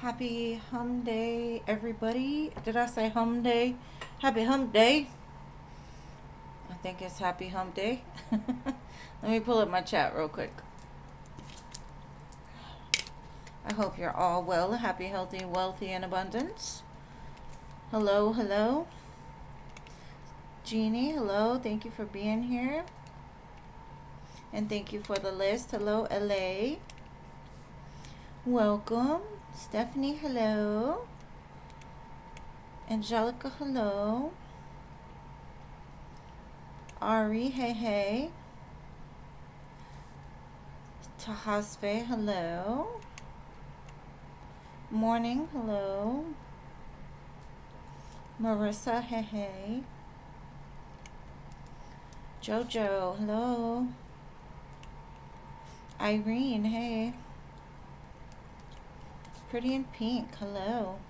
Happy Hum Day, everybody. Did I say Hum Day? Happy Hump Day. I think it's Happy Hump Day. Let me pull up my chat real quick. I hope you're all well, happy, healthy, wealthy, and abundant. Hello, hello. Jeannie, hello. Thank you for being here. And thank you for the list. Hello, LA. Welcome. Stephanie, hello. Angelica, hello. Ari, hey, hey. Tahasve, hello. Morning, hello. Marissa, hey, hey. Jojo, hello. Irene, hey. Pretty in pink, hello.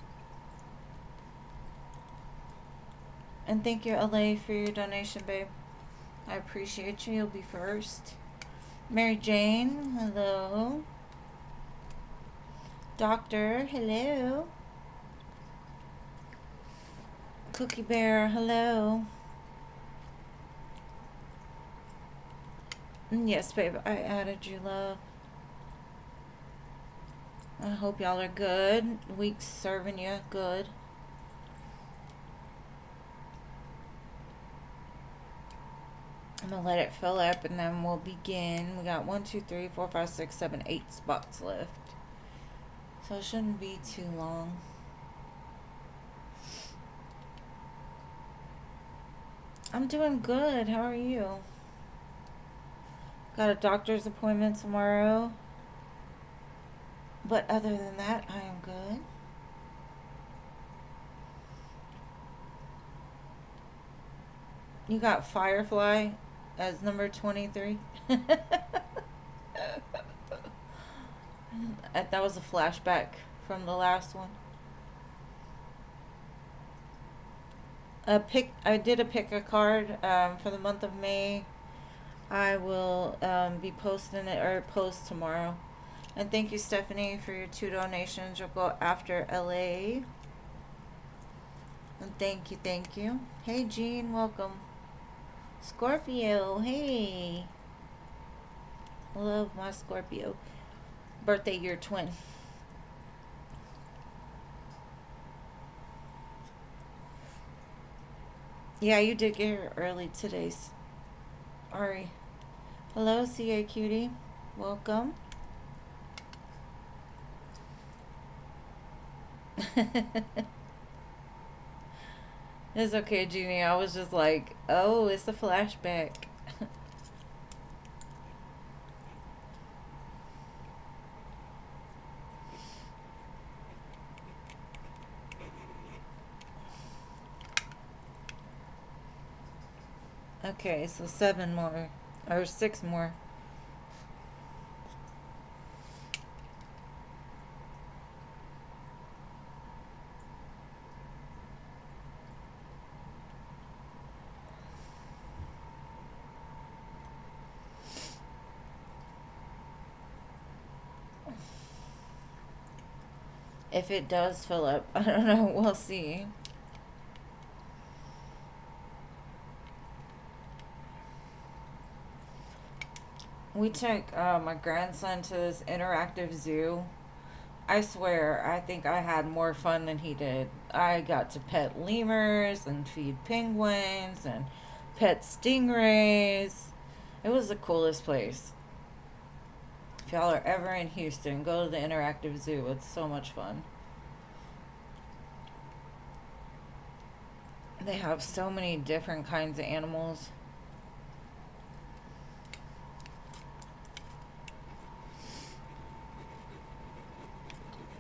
And thank you, LA, for your donation, babe. I appreciate you. You'll be first. Mary Jane, hello. Doctor, hello. Cookie Bear, hello. Yes, babe, I added you, love. I hope y'all are good. Week's serving you good. I'm gonna let it fill up and then we'll begin. We got 1, 2, 3, 4, 5, 6, 7, 8 spots left. So it shouldn't be too long. I'm doing good. How are you? Got a doctor's appointment tomorrow. But other than that, I am good. You got Firefly as number 23. That was a flashback from the last one. I did pick a card for the month of May. I will be posting it or post tomorrow. And thank you, Stephanie, for your 2 donations. You'll go after LA. And thank you, thank you. Hey, Jean, welcome. Scorpio, hey. Love my Scorpio. Birthday year twin. Yeah, you did get here early today, Ari. Hello, CA Cutie. Welcome. It's okay, Jeannie. I was just like, oh, it's a flashback. Okay, so 7 more. Or 6 more. If it does fill up, I don't know. We'll see. We took my grandson to this interactive zoo. I swear, I think I had more fun than he did. I got to pet lemurs and feed penguins and pet stingrays. It was the coolest place. If y'all are ever in Houston, go to the interactive zoo. It's so much fun. They have so many different kinds of animals.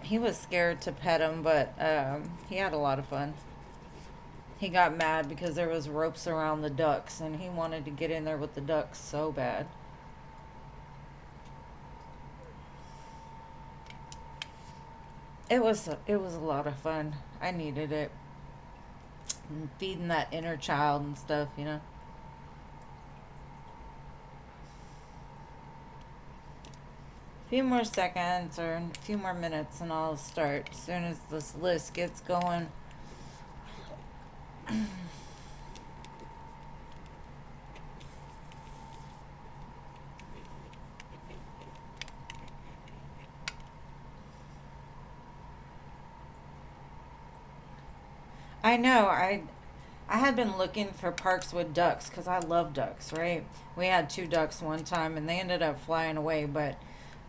He was scared to pet him, but he had a lot of fun. He got mad because there was ropes around the ducks, and he wanted to get in there with the ducks so bad. It was a lot of fun. I needed it. And feeding that inner child and stuff, you know. few more seconds or a few more minutes and I'll start as soon as this list gets going. I know, I had been looking for parks with ducks because I love ducks, right? We had two ducks one time and they ended up flying away, but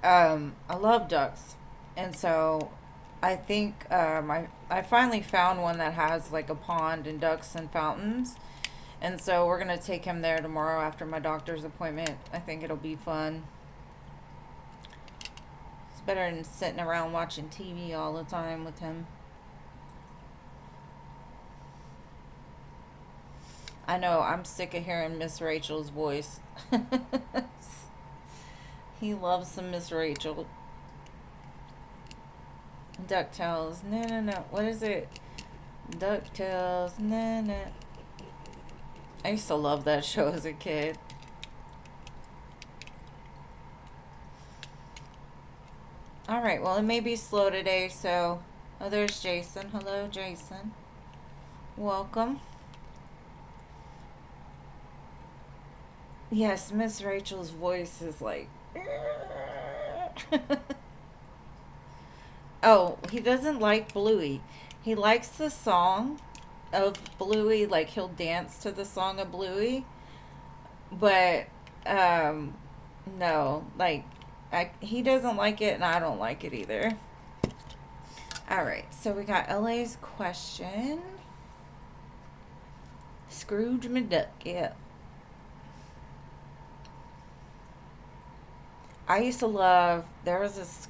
I love ducks. And so I think I finally found one that has like a pond and ducks and fountains. And so we're going to take him there tomorrow after my doctor's appointment. I think it'll be fun. It's better than sitting around watching TV all the time with him. I know, I'm sick of hearing Miss Rachel's voice. He loves some Miss Rachel. DuckTales. No, no, no. What is it? DuckTales. No, no. I used to love that show as a kid. Alright, well, it may be slow today, so... Oh, there's Jason. Hello, Jason. Welcome. Yes, Miss Rachel's voice is like... Oh, he doesn't like Bluey. He likes the song of Bluey, like he'll dance to the song of Bluey. But, no, like, he doesn't like it and I don't like it either. Alright, so we got LA's question. Scrooge McDuck, yeah. I used to love, there was this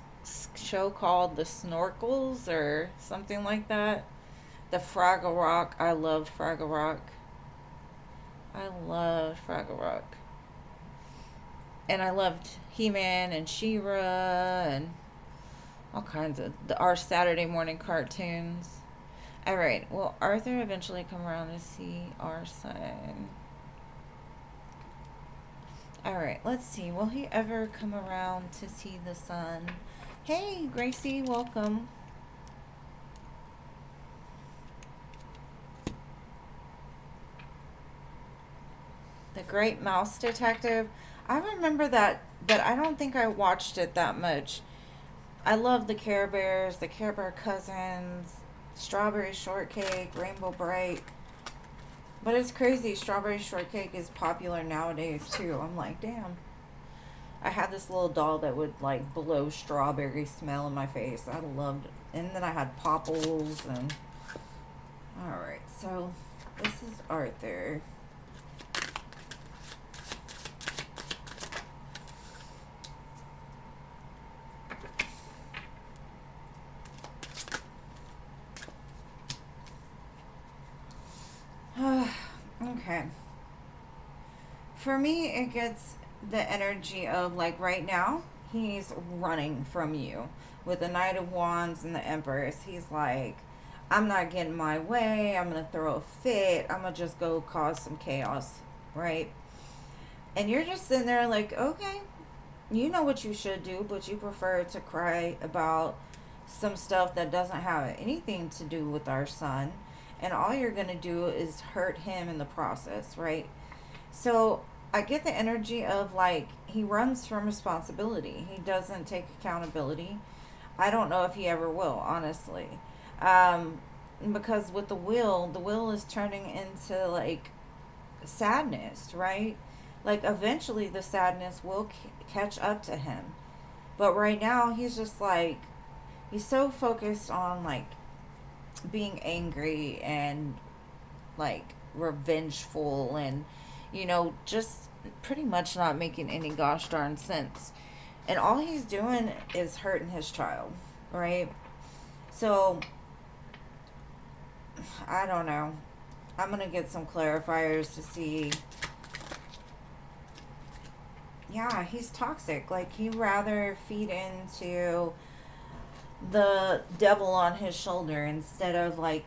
show called The Snorkels or something like that. The Fraggle Rock. I loved Fraggle Rock. I loved Fraggle Rock. And I loved He-Man and She-Ra and all kinds of our Saturday morning cartoons. Alright, will Arthur eventually come around to see our son? Alright, let's see. Will he ever come around to see the sun? Hey, Gracie, welcome. The Great Mouse Detective. I remember that, but I don't think I watched it that much. I love the Care Bears, the Care Bear Cousins, Strawberry Shortcake, Rainbow Bright. But it's crazy, Strawberry Shortcake is popular nowadays too. I'm like, damn. I had this little doll that would like blow strawberry smell in my face. I loved it. And then I had Popples and... Alright, so this is Arthur. Okay. For me, it gets the energy of like right now, he's running from you. With the Knight of Wands and the Empress, he's like, I'm not getting my way. I'm going to throw a fit. I'm going to just go cause some chaos, right? And you're just sitting there like, okay, you know what you should do, but you prefer to cry about some stuff that doesn't have anything to do with our son. And all you're going to do is hurt him in the process, right? So I get the energy of like, he runs from responsibility. He doesn't take accountability. I don't know if he ever will, honestly. Because with the will is turning into like sadness, right? Like eventually the sadness will catch up to him. But right now he's just like, he's so focused on like being angry and like revengeful and, you know, just pretty much not making any gosh darn sense. And all he's doing is hurting his child, right? So, I don't know. I'm going to get some clarifiers to see. Yeah, he's toxic. Like, he'd rather feed into the devil on his shoulder instead of like,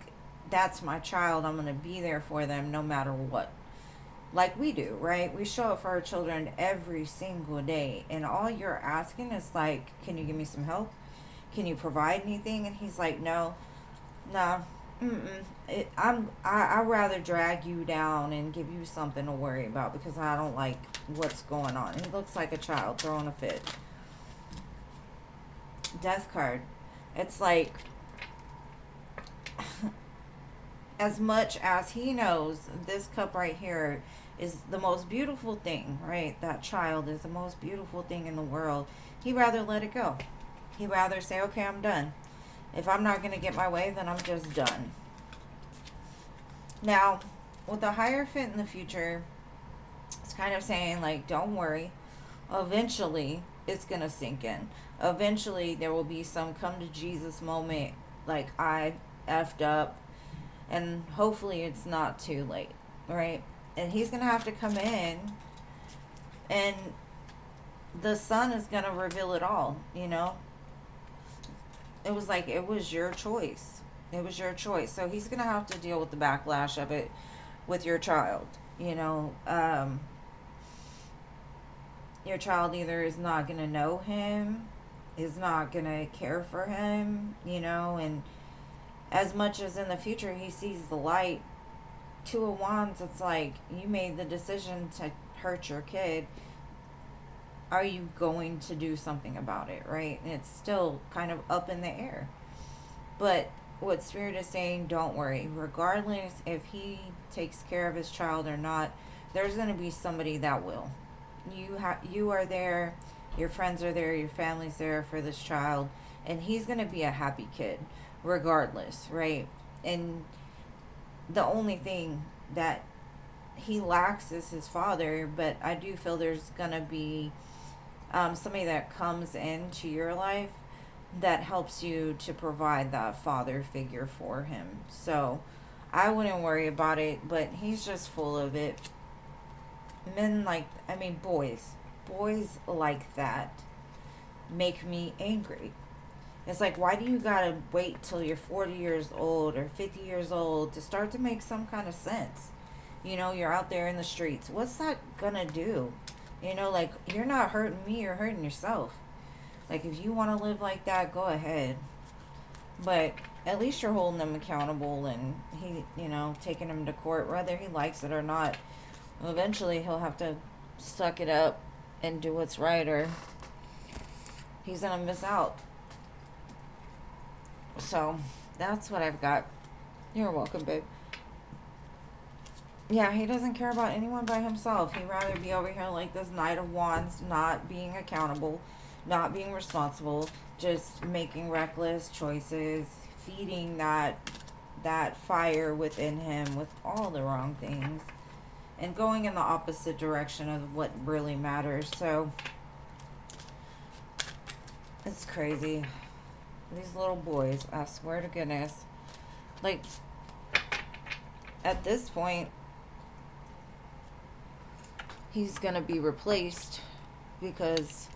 that's my child, I'm going to be there for them no matter what. like we do, right? We show up for our children every single day, and all you're asking is like, can you give me some help? Can you provide anything? And he's like, no, no, I'd rather drag you down and give you something to worry about because I don't like what's going on. He looks like a child throwing a fit. Death card. It's like, as much as he knows this cup right here is the most beautiful thing, right? That child is the most beautiful thing in the world. He'd rather let it go. He'd rather say, okay, I'm done. If I'm not going to get my way, then I'm just done. Now, with the Hierophant in the future, it's kind of saying, like, don't worry. Eventually, it's going to sink in. Eventually, there will be some come to Jesus moment, like, I effed up. And hopefully, it's not too late, right? And he's going to have to come in, and the Son is going to reveal it all, you know? It was like, it was your choice. It was your choice. So he's going to have to deal with the backlash of it with your child. You know, your child either is not going to know him, is not going to care for him, you know, and as much as in the future he sees the light, Two of Wands, it's like, you made the decision to hurt your kid. Are you going to do something about it, right? And it's still kind of up in the air. But what Spirit is saying, don't worry. Regardless if he takes care of his child or not, there's going to be somebody that will. You are there, your friends are there, your family's there for this child, and he's going to be a happy kid regardless, right? And the only thing that he lacks is his father, but I do feel there's going to be somebody that comes into your life that helps you to provide that father figure for him. So I wouldn't worry about it, but he's just full of it. Men like, I mean, boys like that make me angry. It's like, why do you gotta wait till you're 40 years old or 50 years old to start to make some kind of sense? You know, you're out there in the streets. What's that gonna do? You know, like, you're not hurting me, you're hurting yourself. Like, if you want to live like that, go ahead. But at least you're holding him accountable, and he, you know, taking him to court, whether he likes it or not. Eventually, he'll have to suck it up and do what's right, or he's going to miss out. So, that's what I've got. You're welcome, babe. Yeah, he doesn't care about anyone by himself. He'd rather be over here like this Knight of Wands, not being accountable, not being responsible, just making reckless choices, feeding that fire within him with all the wrong things, and going in the opposite direction of what really matters. So it's crazy. These little boys, I swear to goodness. Like, at this point, he's gonna be replaced because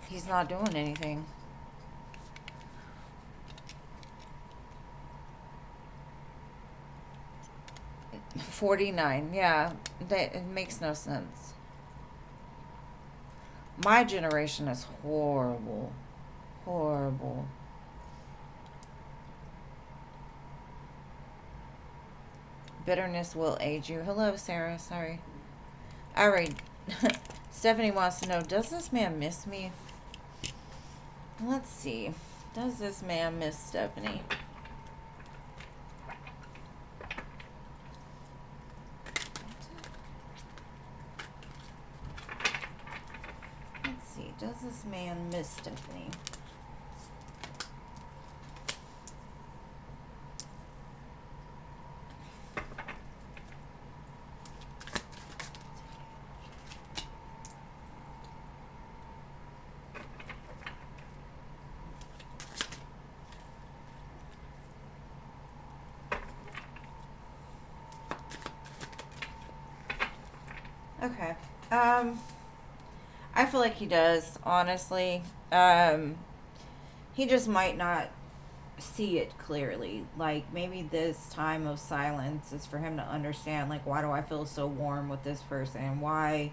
he's not doing anything. $49, yeah, that, it makes no sense. My generation is horrible. Horrible. Bitterness will age you. Hello, Sarah. Sorry. Alright. Stephanie wants to know, does this man miss me? Let's see. Does this man miss Stephanie? Let's see. Does this man miss Stephanie? Okay. I feel like he does, honestly. He just might not see it clearly. Like maybe this time of silence is for him to understand, like, why do I feel so warm with this person? Why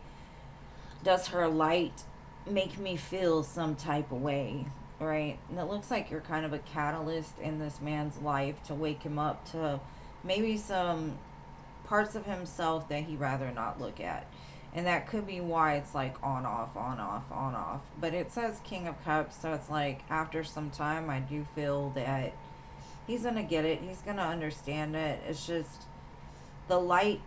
does her light make me feel some type of way? Right? And it looks like you're kind of a catalyst in this man's life to wake him up to maybe some parts of himself that he rather not look at. And that could be why it's like on off, on off, on off. But it says King of Cups, so it's like after some time I do feel that he's gonna get it. He's gonna understand it. It's just the light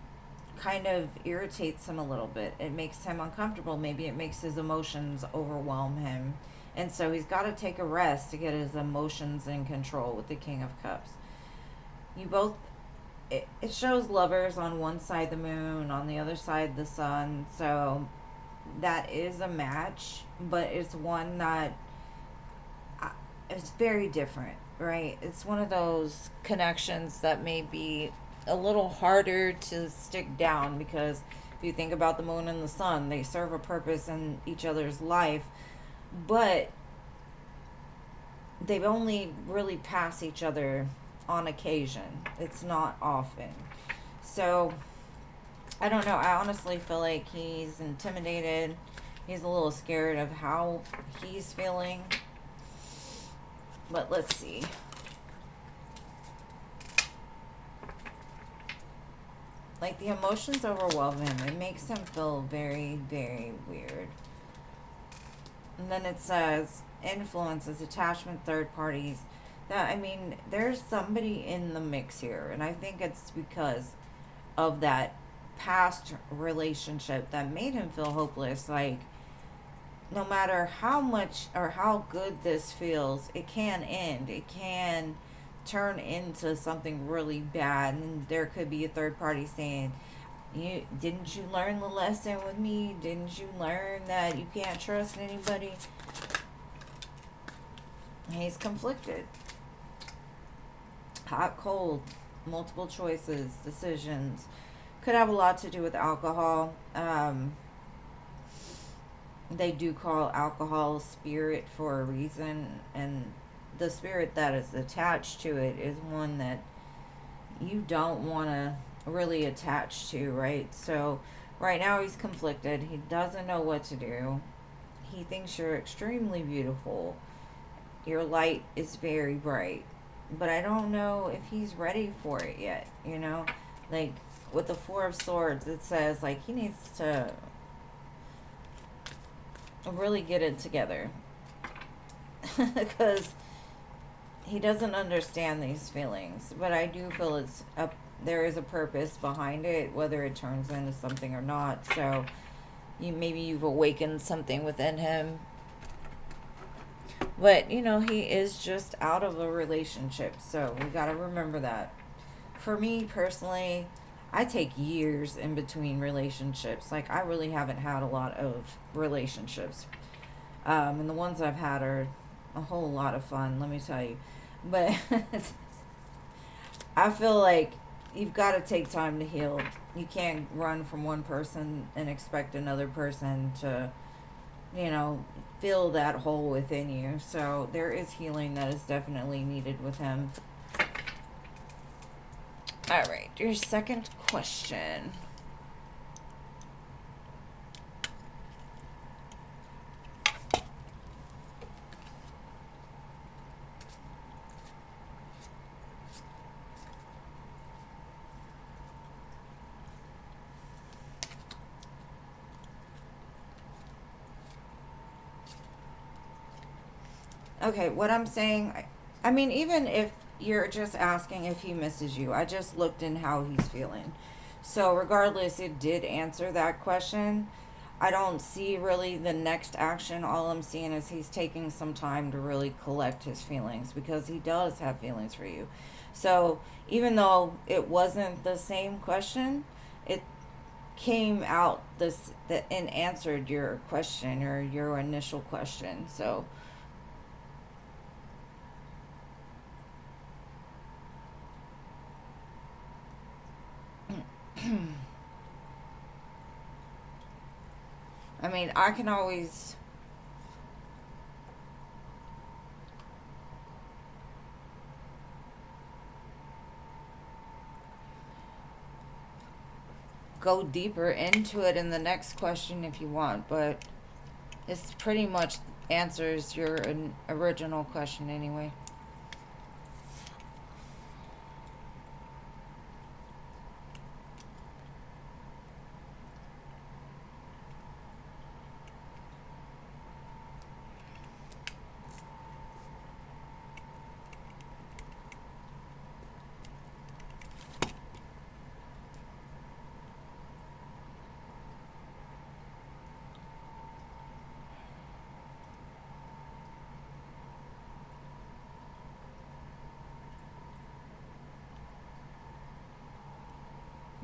kind of irritates him a little bit. It makes him uncomfortable. Maybe it makes his emotions overwhelm him. And so he's got to take a rest to get his emotions in control with the King of Cups. You both, it shows lovers on one side the moon, on the other side the sun. So that is a match, but it's one that it's very different, right? It's one of those connections that may be a little harder to stick down because if you think about the moon and the sun, they serve a purpose in each other's life, but they've only really passed each other on occasion. It's not often. So, I don't know. I honestly feel like he's intimidated. He's a little scared of how he's feeling. But let's see. Like the emotions overwhelm him. It makes him feel very, very weird. And then it says influences, attachment, third parties. That, I mean, there's somebody in the mix here, and I think it's because of that past relationship that made him feel hopeless. Like no matter how much or how good this feels, it can end. It can turn into something really bad, and there could be a third party saying, "You learn the lesson with me? Didn't you learn that you can't trust anybody?" He's conflicted. Hot, cold, multiple choices, decisions. Could have a lot to do with alcohol. They do call alcohol spirit for a reason, and the spirit that is attached to it is one that you don't want to really attach to, right? So right now he's conflicted. He doesn't know what to do. He thinks you're extremely beautiful. Your light is very bright, but I don't know if he's ready for it yet, you know? Like with the Four of Swords, it says like he needs to really get it together because he doesn't understand these feelings, but I do feel there is a purpose behind it, whether it turns into something or not. So maybe you've awakened something within him, but he is just out of a relationship, so we got to remember that. For me personally, I take years in between relationships. Like I really haven't had a lot of relationships, and the ones I've had are a whole lot of fun, let me tell you. But I feel like you've got to take time to heal. You can't run from one person and expect another person to, fill that hole within you. So there is healing that is definitely needed with him. All right, your second question. Okay, what I'm saying, I mean, even if you're just asking if he misses you, I just looked in how he's feeling. So, regardless, it did answer that question. I don't see really the next action. All I'm seeing is he's taking some time to really collect his feelings because he does have feelings for you. So, even though it wasn't the same question, it came out and answered your question or your initial question. So, I mean, I can always. go deeper into it in the next question if you want, but it's pretty much answers your original question anyway.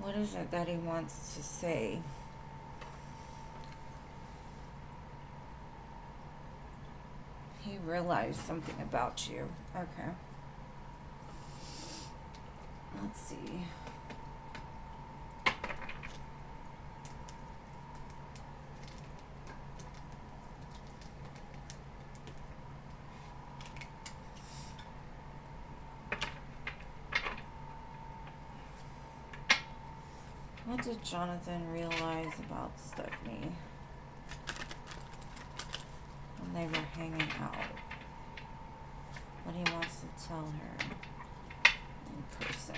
What is it that he wants to say? He realized something about you. Okay. Let's see. What did Jonathan realize about Stephanie when they were hanging out? What he wants to tell her in person.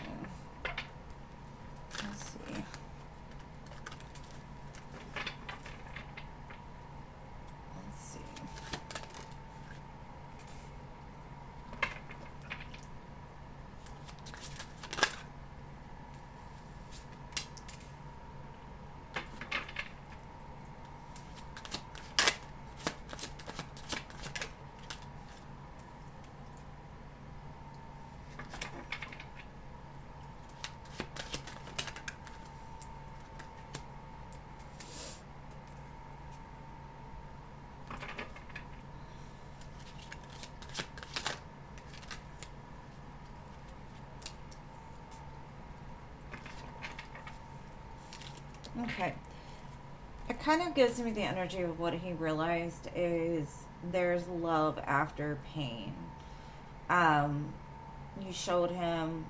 Let's see. Let's see. Okay. It kind of gives me the energy of what he realized is there's love after pain. You showed him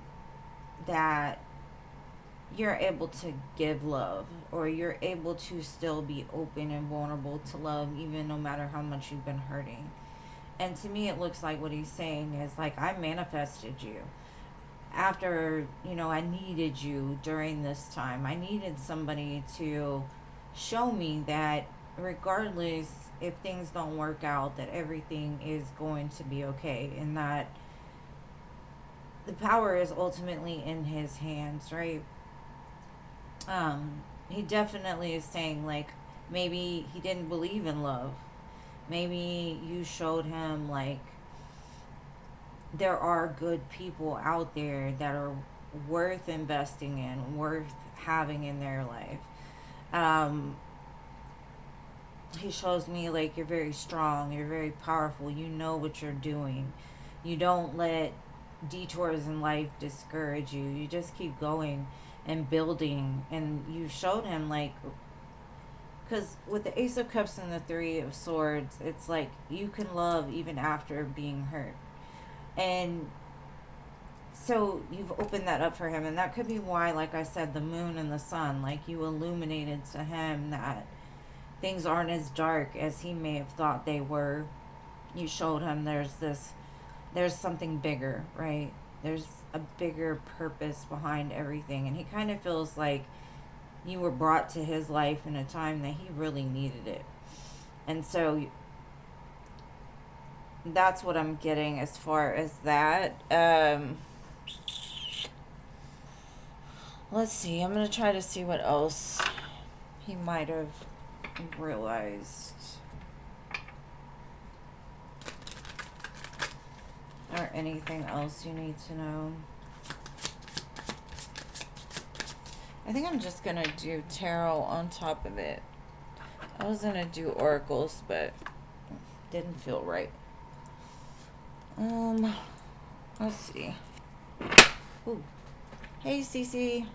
that you're able to give love, or you're able to still be open and vulnerable to love even no matter how much you've been hurting. And to me it looks like what he's saying is like, I manifested you after, I needed you during this time. I needed somebody to show me that regardless if things don't work out, that everything is going to be okay, and that the power is ultimately in his hands, right? He definitely is saying like, maybe he didn't believe in love. Maybe you showed him like there are good people out there that are worth investing in, worth having in their life. He shows me like you're very strong, you're very powerful, you know what you're doing. You don't let detours in life discourage you. You just keep going and building. And you showed him like, because with the Ace of Cups and the Three of Swords, it's like you can love even after being hurt. And so you've opened that up for him, and that could be why, like I said, the moon and the sun, like you illuminated to him that things aren't as dark as he may have thought they were. You showed him there's something bigger, right? There's a bigger purpose behind everything, and he kind of feels like you were brought to his life in a time that he really needed it. And so that's what I'm getting as far as that. Let's see. I'm going to try to see what else he might have realized. Or anything else you need to know. I think I'm just going to do tarot on top of it. I was going to do oracles, but didn't feel right. Let's see. Ooh. Hey, Cece.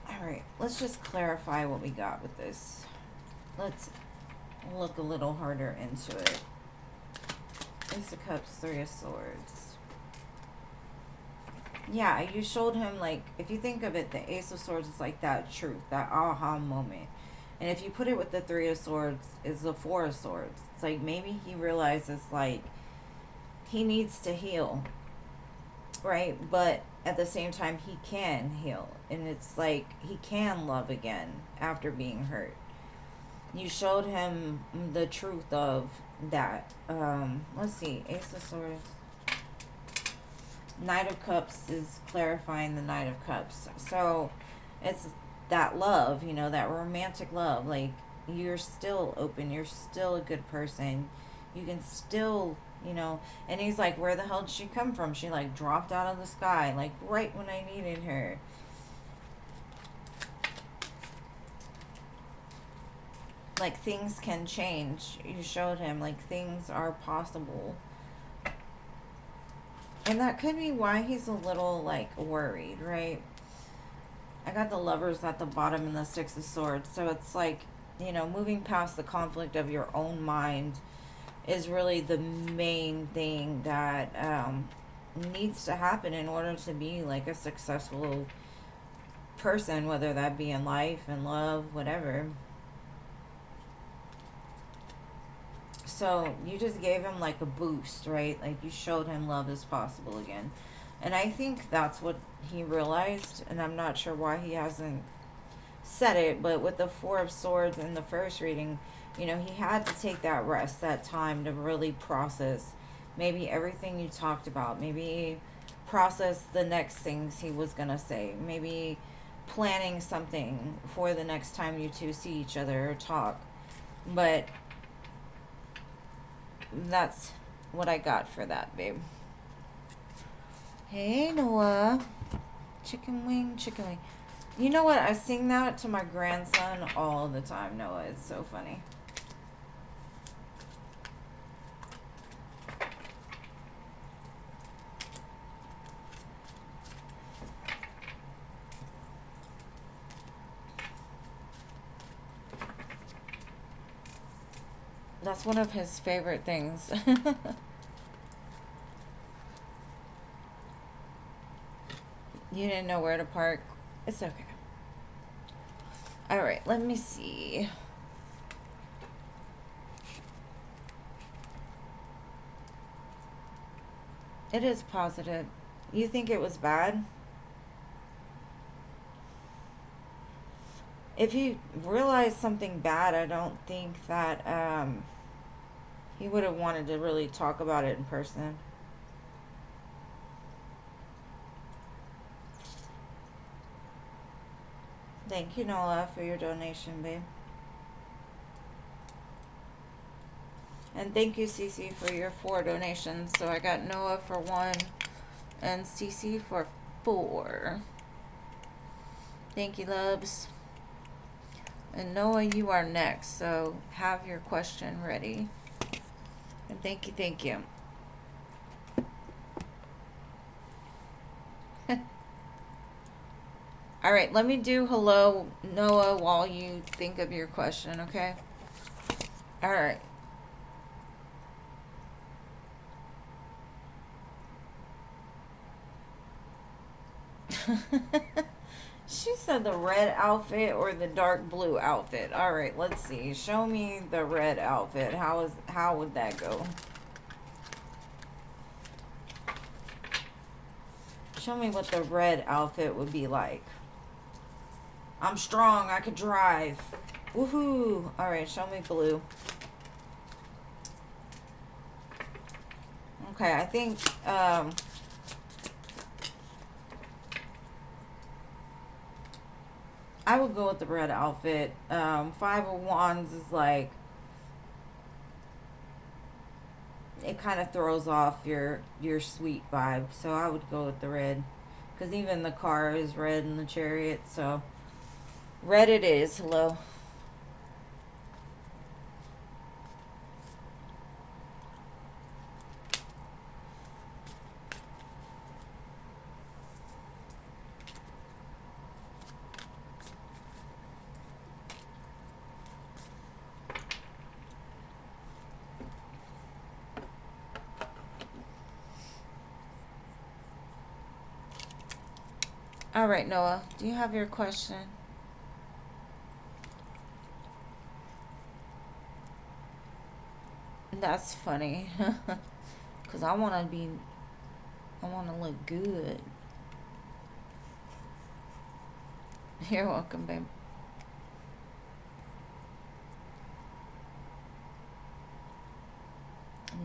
Alright, let's just clarify what we got with this. Let's look a little harder into it. Ace of Cups, Three of Swords. Yeah, you showed him, like, if you think of it, the Ace of Swords is like that truth, that aha moment. And if you put it with the Three of Swords, is the Four of Swords. It's like maybe he realizes, like, he needs to heal, right? But at the same time, he can heal. And it's like he can love again after being hurt. You showed him the truth of that. Let's see. Ace of Swords. Knight of Cups is clarifying the Knight of Cups. So it's that love, you know, that romantic love. Like, you're still open. You're still a good person. You can still, you know. And he's like, where the hell did she come from? She, like, dropped out of the sky, like, right when I needed her. Like, things can change. You showed him, like, things are possible. And that could be why he's a little, like, worried, right? I got the Lovers at the bottom and the Six of Swords. So it's like, you know, moving past the conflict of your own mind is really the main thing that needs to happen in order to be, like, a successful person, whether that be in life, in love, whatever. So you just gave him, like, a boost, right? Like, you showed him love is possible again. And I think that's what he realized, and I'm not sure why he hasn't said it, but with the Four of Swords in the first reading, you know, he had to take that rest, that time to really process maybe everything you talked about, maybe process the next things he was going to say, maybe planning something for the next time you two see each other or talk. But that's what I got for that, babe. Hey, Noah. Chicken wing, chicken wing. You know what? I sing that to my grandson all the time, Noah. It's so funny. That's one of his favorite things. You didn't know where to park? It's okay. Alright, let me see. It is positive. You think it was bad? If he realized something bad, I don't think that he would have wanted to really talk about it in person. Thank you, Nola, for your donation, babe. And thank you, Cece, for your 4 donations. So I got Noah for 1 and Cece for 4. Thank you, loves. And Noah, you are next, so have your question ready. And thank you, thank you. All right, let me do hello, Noah, while you think of your question, okay? All right. She said the red outfit or the dark blue outfit. All right, let's see. Show me the red outfit. How would that go? Show me what the red outfit would be like. I'm strong. I could drive. Woohoo! All right, show me blue. Okay, I think I would go with the red outfit. 5 of Wands is like, it kind of throws off your sweet vibe. So I would go with the red. Because even the car is red in the chariot. So red it is. Hello. All right, Noah, do you have your question? That's funny. Because I want to look good. You're welcome, babe.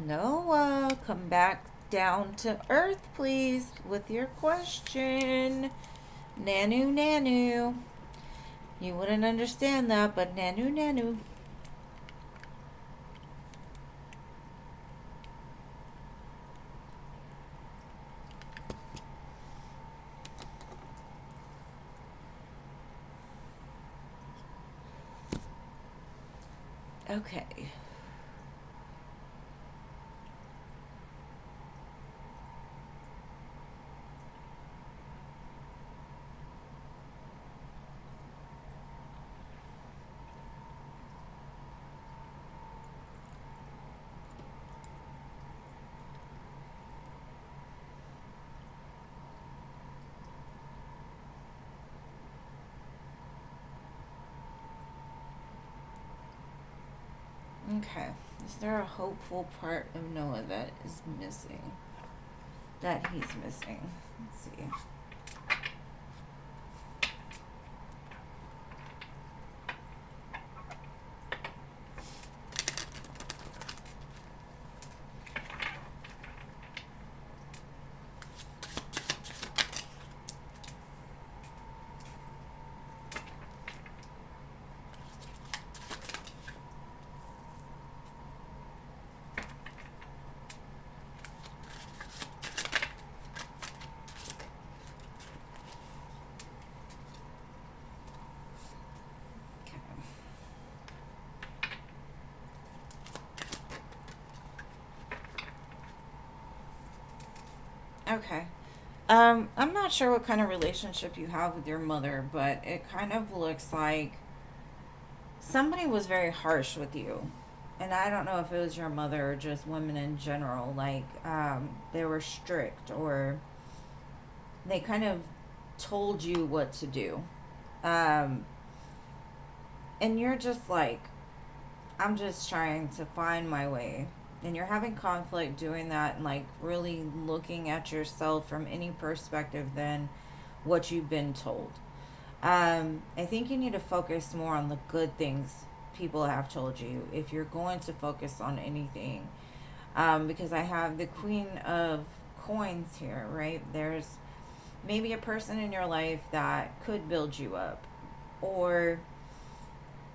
Noah, come back down to earth, please, with your question. Nanu, Nanu. You wouldn't understand that, but Nanu, Nanu. Okay. Okay. Is there a hopeful part of Noah that is missing? That he's missing. Let's see. Okay. I'm not sure what kind of relationship you have with your mother, but it kind of looks like somebody was very harsh with you. And I don't know if it was your mother or just women in general. Like, they were strict or they kind of told you what to do. Um, and you're just like, I'm just trying to find my way. And you're having conflict doing that and like really looking at yourself from any perspective than what you've been told. I think you need to focus more on the good things people have told you if you're going to focus on anything. Because I have the Queen of Coins here, right? There's maybe a person in your life that could build you up, or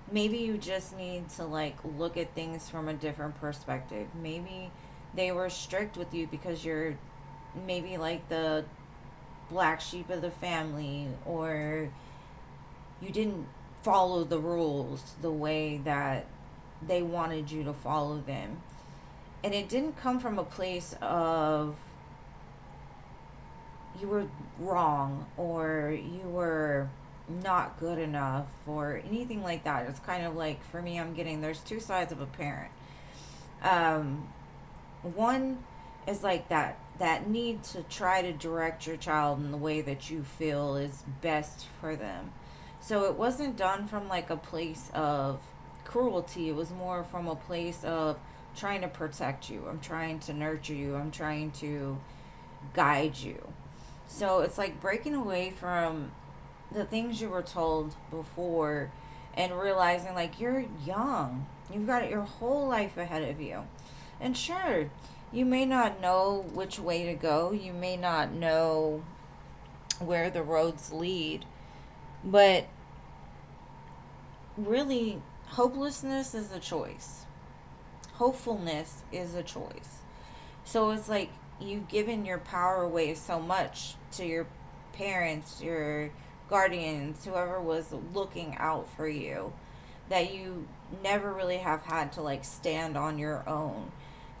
maybe you just need to like look at things from a different perspective. Maybe they were strict with you because you're maybe like the black sheep of the family, or you didn't follow the rules the way that they wanted you to follow them. And it didn't come from a place of you were wrong or you were not good enough or anything like that. It's kind of like, for me, I'm getting there's two sides of a parent. Um, One is like that need to try to direct your child in the way that you feel is best for them. So it wasn't done from like a place of cruelty. It was more from a place of trying to protect you. I'm trying to nurture you. I'm trying to guide you. So it's like breaking away from the things you were told before and realizing like you're young. You've got your whole life ahead of you. And sure, you may not know which way to go. You may not know where the roads lead. But really, hopelessness is a choice. Hopefulness is a choice. So it's like you've given your power away so much to your parents, your guardians, whoever was looking out for you, that you never really have had to like stand on your own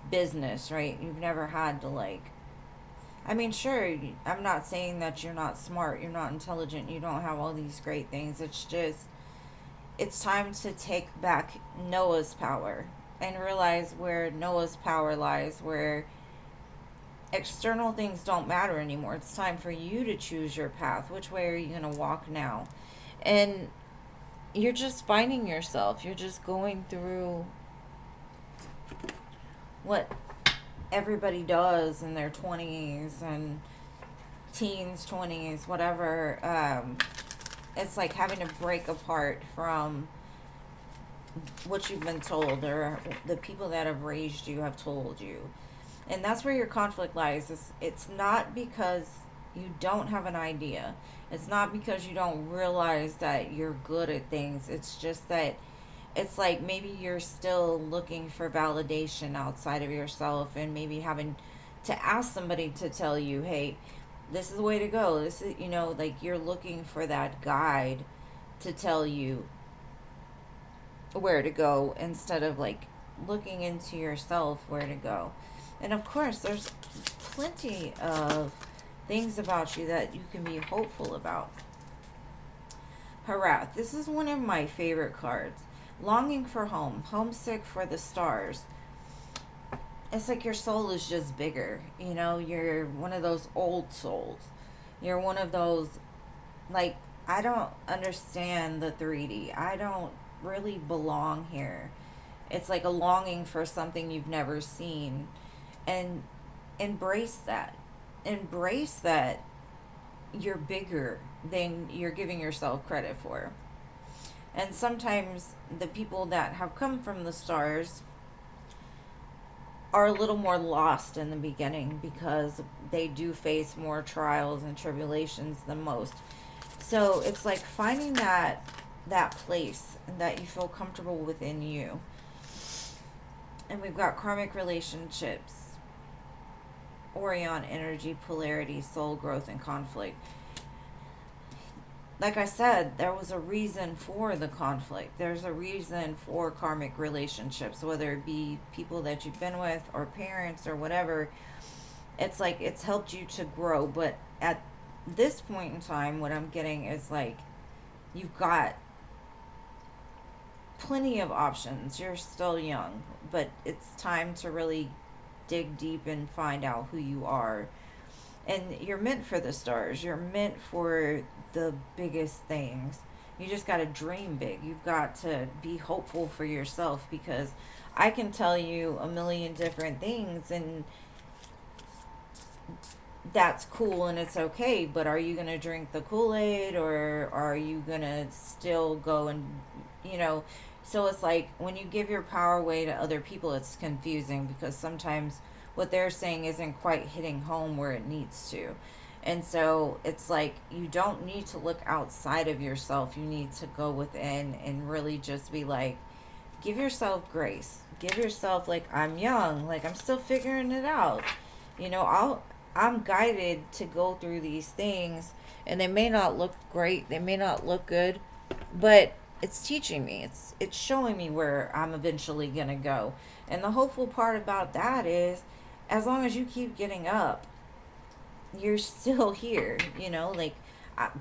business, right? You've never had to like, I mean, sure, I'm not saying that you're not smart, you're not intelligent, you don't have all these great things. It's just, it's time to take back Noah's power and realize where Noah's power lies, where External things don't matter anymore. It's time for you to choose your path. Which way are you going to walk now? And you're just finding yourself. You're just going through what everybody does in their 20s and teens, 20s, whatever. It's like having to break apart from what you've been told, or the people that have raised you have told you. And that's where your conflict lies. It's not because you don't have an idea. It's not because you don't realize that you're good at things. It's just that it's like maybe you're still looking for validation outside of yourself, and maybe having to ask somebody to tell you, hey, this is the way to go. This is, like you're looking for that guide to tell you where to go, instead of like looking into yourself where to go. And of course, there's plenty of things about you that you can be hopeful about. Harath. This is one of my favorite cards. Longing for home, homesick for the stars. It's like your soul is just bigger. You're one of those old souls. You're one of those, like, I don't understand the 3D. I don't really belong here. It's like a longing for something you've never seen. And embrace that. Embrace that you're bigger than you're giving yourself credit for. And sometimes the people that have come from the stars are a little more lost in the beginning, because they do face more trials and tribulations than most. So it's like finding that place that you feel comfortable within you. And we've got karmic relationships, Orion energy, polarity, soul growth, and conflict. Like I said, there was a reason for the conflict. There's a reason for karmic relationships, whether it be people that you've been with or parents or whatever. It's like it's helped you to grow. But at this point in time, what I'm getting is like you've got plenty of options. You're still young, but it's time to really dig deep and find out who you are. And you're meant for the stars. You're meant for the biggest things. You just got to dream big. You've got to be hopeful for yourself, because I can tell you a million different things, and that's cool and it's okay, but are you going to drink the Kool-Aid, or are you going to still go and, you know, so it's like when you give your power away to other people, it's confusing, because sometimes what they're saying isn't quite hitting home where it needs to. And so it's like you don't need to look outside of yourself. You need to go within and really just be like, give yourself grace. Give yourself, like, I'm young, like I'm still figuring it out. You know, I'm guided to go through these things, and they may not look great, they may not look good, but it's teaching me. It's showing me where I'm eventually going to go. And the hopeful part about that is, as long as you keep getting up, you're still here, you know, like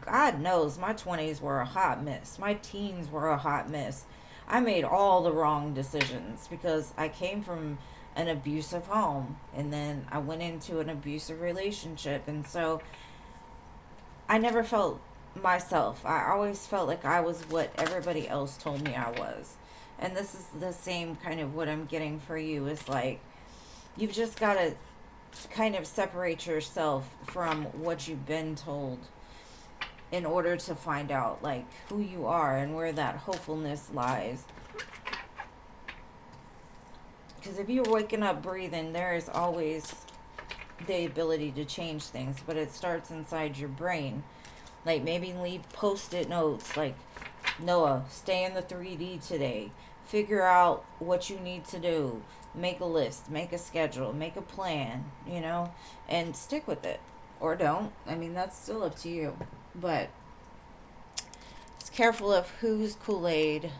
God knows my 20s were a hot mess. My teens were a hot mess. I made all the wrong decisions because I came from an abusive home, and then I went into an abusive relationship, and so I never felt myself. I always felt like I was what everybody else told me I was. And this is the same kind of what I'm getting for you, is like you've just got to kind of separate yourself from what you've been told in order to find out like who you are and where that hopefulness lies. Because if you're waking up breathing, there is always the ability to change things, but it starts inside your brain. Like maybe leave post-it notes like, Noah, stay in the 3D today. Figure out what you need to do. Make a list, make a schedule, make a plan, you know, and stick with it. Or don't. I mean, that's still up to you. But it's careful of whose Kool-Aid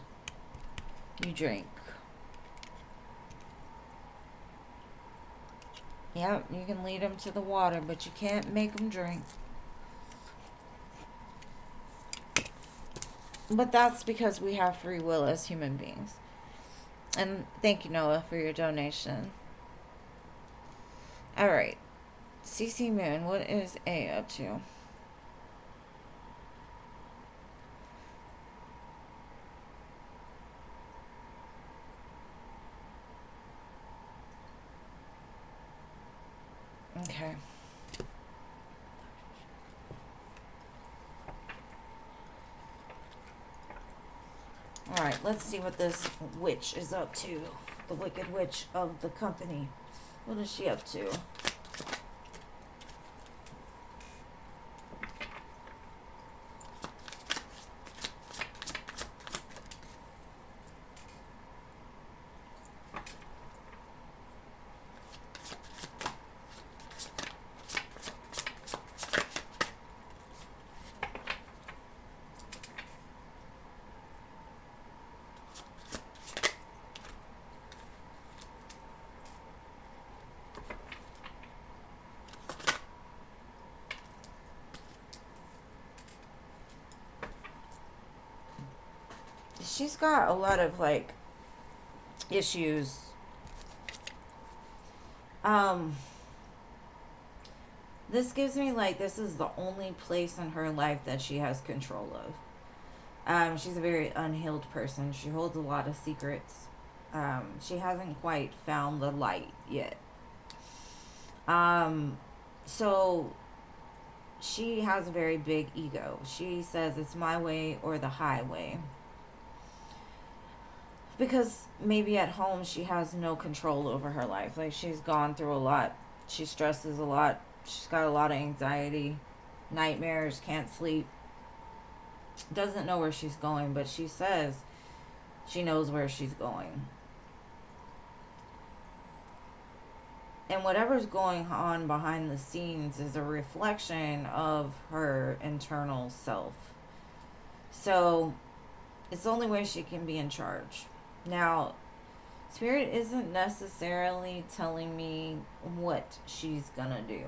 you drink. Yep, you can lead them to the water, but you can't make them drink. But that's because we have free will as human beings. And thank you, Noah, for your donation. All right. CC Moon, what is A up to? Okay. Alright, let's see what this witch is up to. The Wicked Witch of the company. What is she up to? She's got a lot of like issues. This gives me like this is the only place in her life that she has control of. She's a very unhealed person. She holds a lot of secrets. She hasn't quite found the light yet. So she has a very big ego. She says it's my way or the highway. Because maybe at home she has no control over her life. Like she's gone through a lot. She stresses a lot. She's got a lot of anxiety, nightmares, can't sleep. Doesn't know where she's going, but she says she knows where she's going. And whatever's going on behind the scenes is a reflection of her internal self. So it's the only way she can be in charge. Now, Spirit isn't necessarily telling me what she's gonna do.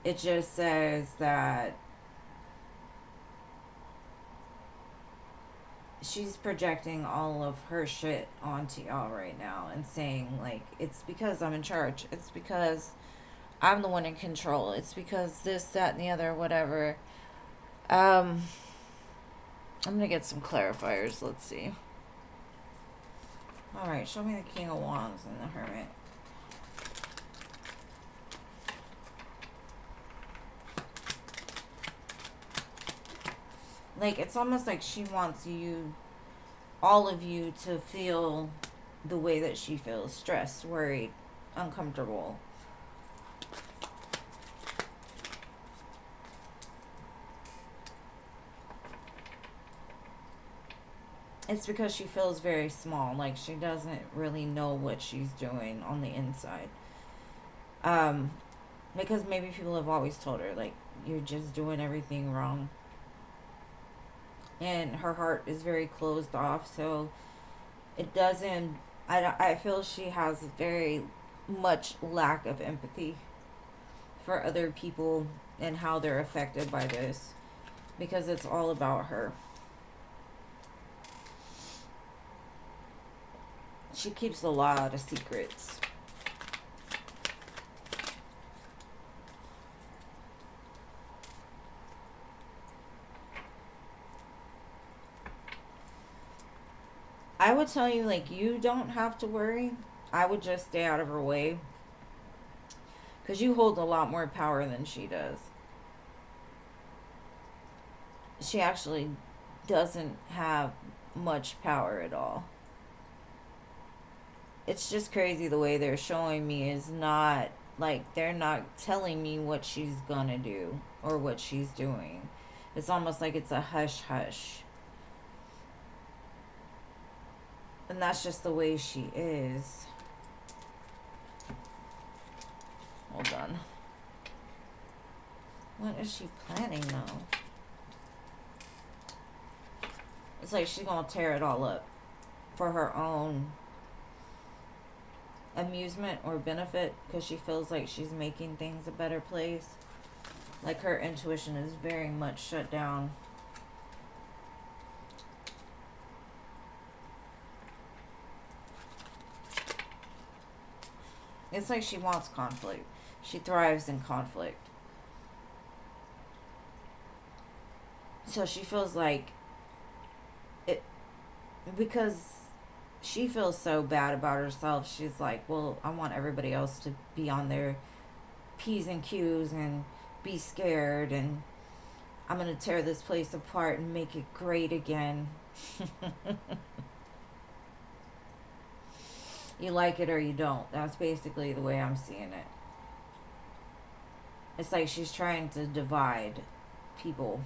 It just says that she's projecting all of her shit onto y'all right now and saying, like, it's because I'm in charge. It's because I'm the one in control. It's because this, that, and the other, whatever. I'm gonna get some clarifiers. Let's see. Alright, show me the King of Wands and the Hermit. Like, it's almost like she wants you, all of you, to feel the way that she feels. Stressed, worried, uncomfortable. It's because she feels very small. Like, she doesn't really know what she's doing on the inside. Because maybe people have always told her, like, you're just doing everything wrong. And her heart is very closed off, so it doesn't... I feel she has very much lack of empathy for other people and how they're affected by this. Because it's all about her. She keeps a lot of secrets. I would tell you, like, you don't have to worry. I would just stay out of her way. Because you hold a lot more power than she does. She actually doesn't have much power at all. It's just crazy the way they're showing me is not, like, they're not telling me what she's gonna do or what she's doing. It's almost like it's a hush-hush. And that's just the way she is. Hold on. What is she planning, though? It's like she's gonna tear it all up for her own amusement or benefit, because she feels like she's making things a better place. Like, her intuition is very much shut down. It's like she wants conflict. She thrives in conflict. So she feels like it, because she feels so bad about herself. She's like, well, I want everybody else to be on their P's and Q's and be scared, and I'm going to tear this place apart and make it great again. You like it or you don't. That's basically the way I'm seeing it. It's like she's trying to divide people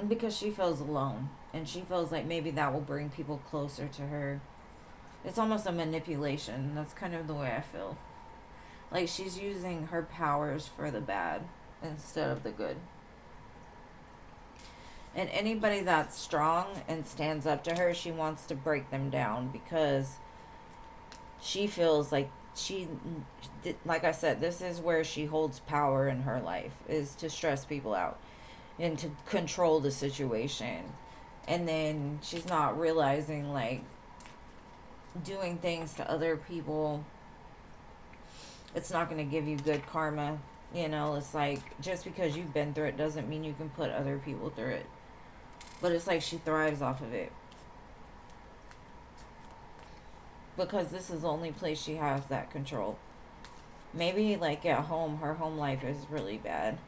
because she feels alone, and she feels like maybe that will bring people closer to her. It's almost a manipulation. That's kind of the way I feel. Like she's using her powers for the bad instead of the good. And anybody that's strong and stands up to her, she wants to break them down because she feels like like I said, this is where she holds power in her life, is to stress people out and to control the situation. And then she's not realizing, like, doing things to other people, it's not going to give you good karma. You know, it's like, just because you've been through it doesn't mean you can put other people through it. But it's like she thrives off of it, because this is the only place she has that control. Maybe like at home, her home life is really bad.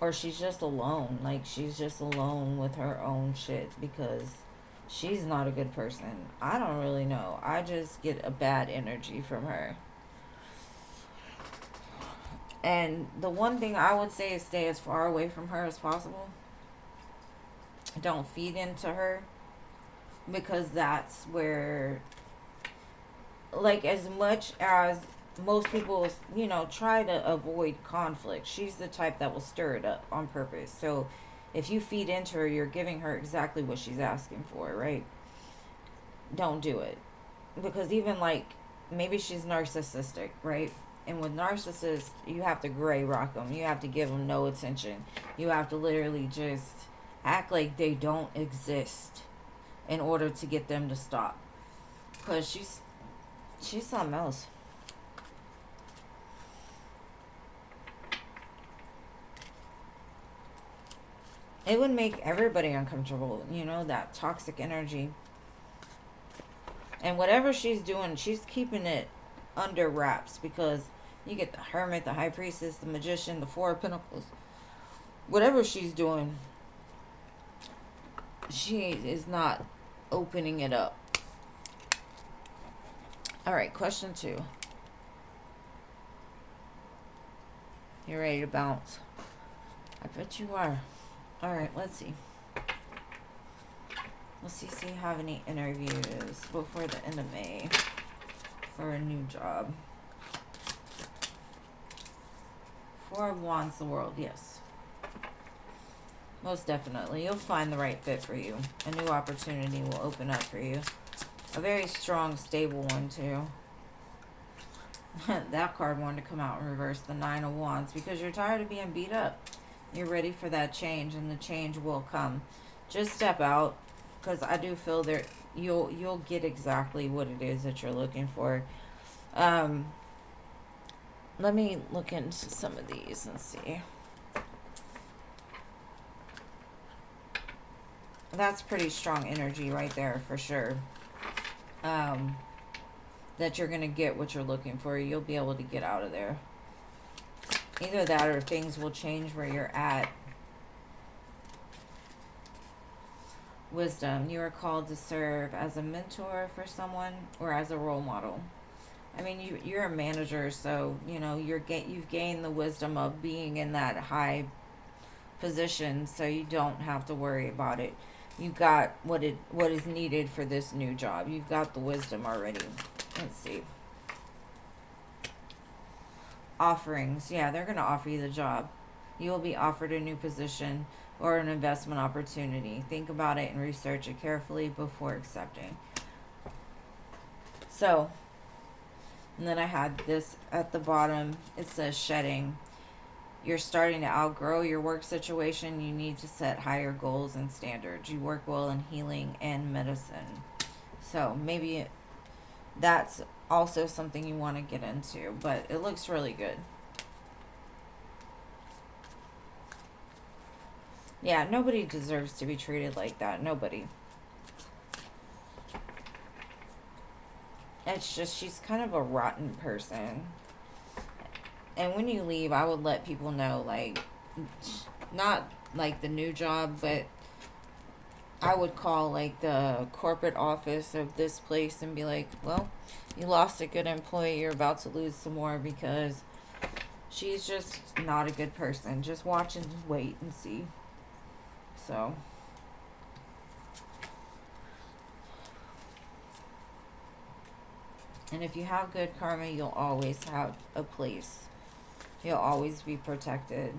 Or she's just alone. Like she's just alone with her own shit because she's not a good person. I don't really know. I just get a bad energy from her. And the one thing I would say is stay as far away from her as possible. Don't feed into her, because that's where, like, as much as most people, you know, try to avoid conflict, she's the type that will stir it up on purpose. So if you feed into her, you're giving her exactly what she's asking for, right? Don't do it. Because even, like, maybe she's narcissistic, right? And with narcissists, you have to gray rock them. You have to give them no attention. You have to literally just act like they don't exist in order to get them to stop. Because she's something else. It would make everybody uncomfortable, you know, that toxic energy. And whatever she's doing, she's keeping it under wraps, because you get the Hermit, the High Priestess, the Magician, the Four of Pentacles. Whatever she's doing, she is not opening it up. All right, question 2. You ready to bounce? I bet you are. All right, let's see. Let's see if you have any interviews before the end of May for a new job. 4 of Wands, the World, yes. Most definitely. You'll find the right fit for you. A new opportunity will open up for you. A very strong, stable one, too. That card wanted to come out in reverse, the 9 of Wands, because you're tired of being beat up. You're ready for that change, and the change will come. Just step out, because I do feel that you'll get exactly what it is that you're looking for. Let me look into some of these and see. That's pretty strong energy right there, for sure. That you're going to get what you're looking for. You'll be able to get out of there. Either that or things will change where you're at. Wisdom. You are called to serve as a mentor for someone or as a role model. I mean, you're a manager, so, you know, you've gained the wisdom of being in that high position, so you don't have to worry about it. You've got what is needed for this new job. You've got the wisdom already. Let's see. Offerings. Yeah, they're going to offer you the job. You will be offered a new position or an investment opportunity. Think about it and research it carefully before accepting. So, and then I had this at the bottom. It says shedding. You're starting to outgrow your work situation. You need to set higher goals and standards. You work well in healing and medicine. So maybe that's also something you want to get into, but it looks really good. Yeah, nobody deserves to be treated like that. Nobody. It's just she's kind of a rotten person. And when you leave, I would let people know, like, not like the new job, but I would call like the corporate office of this place and be like, well, you lost a good employee, you're about to lose some more, because she's just not a good person. Just watch and wait and see. So, and if you have good karma, you'll always have a place. You'll always be protected.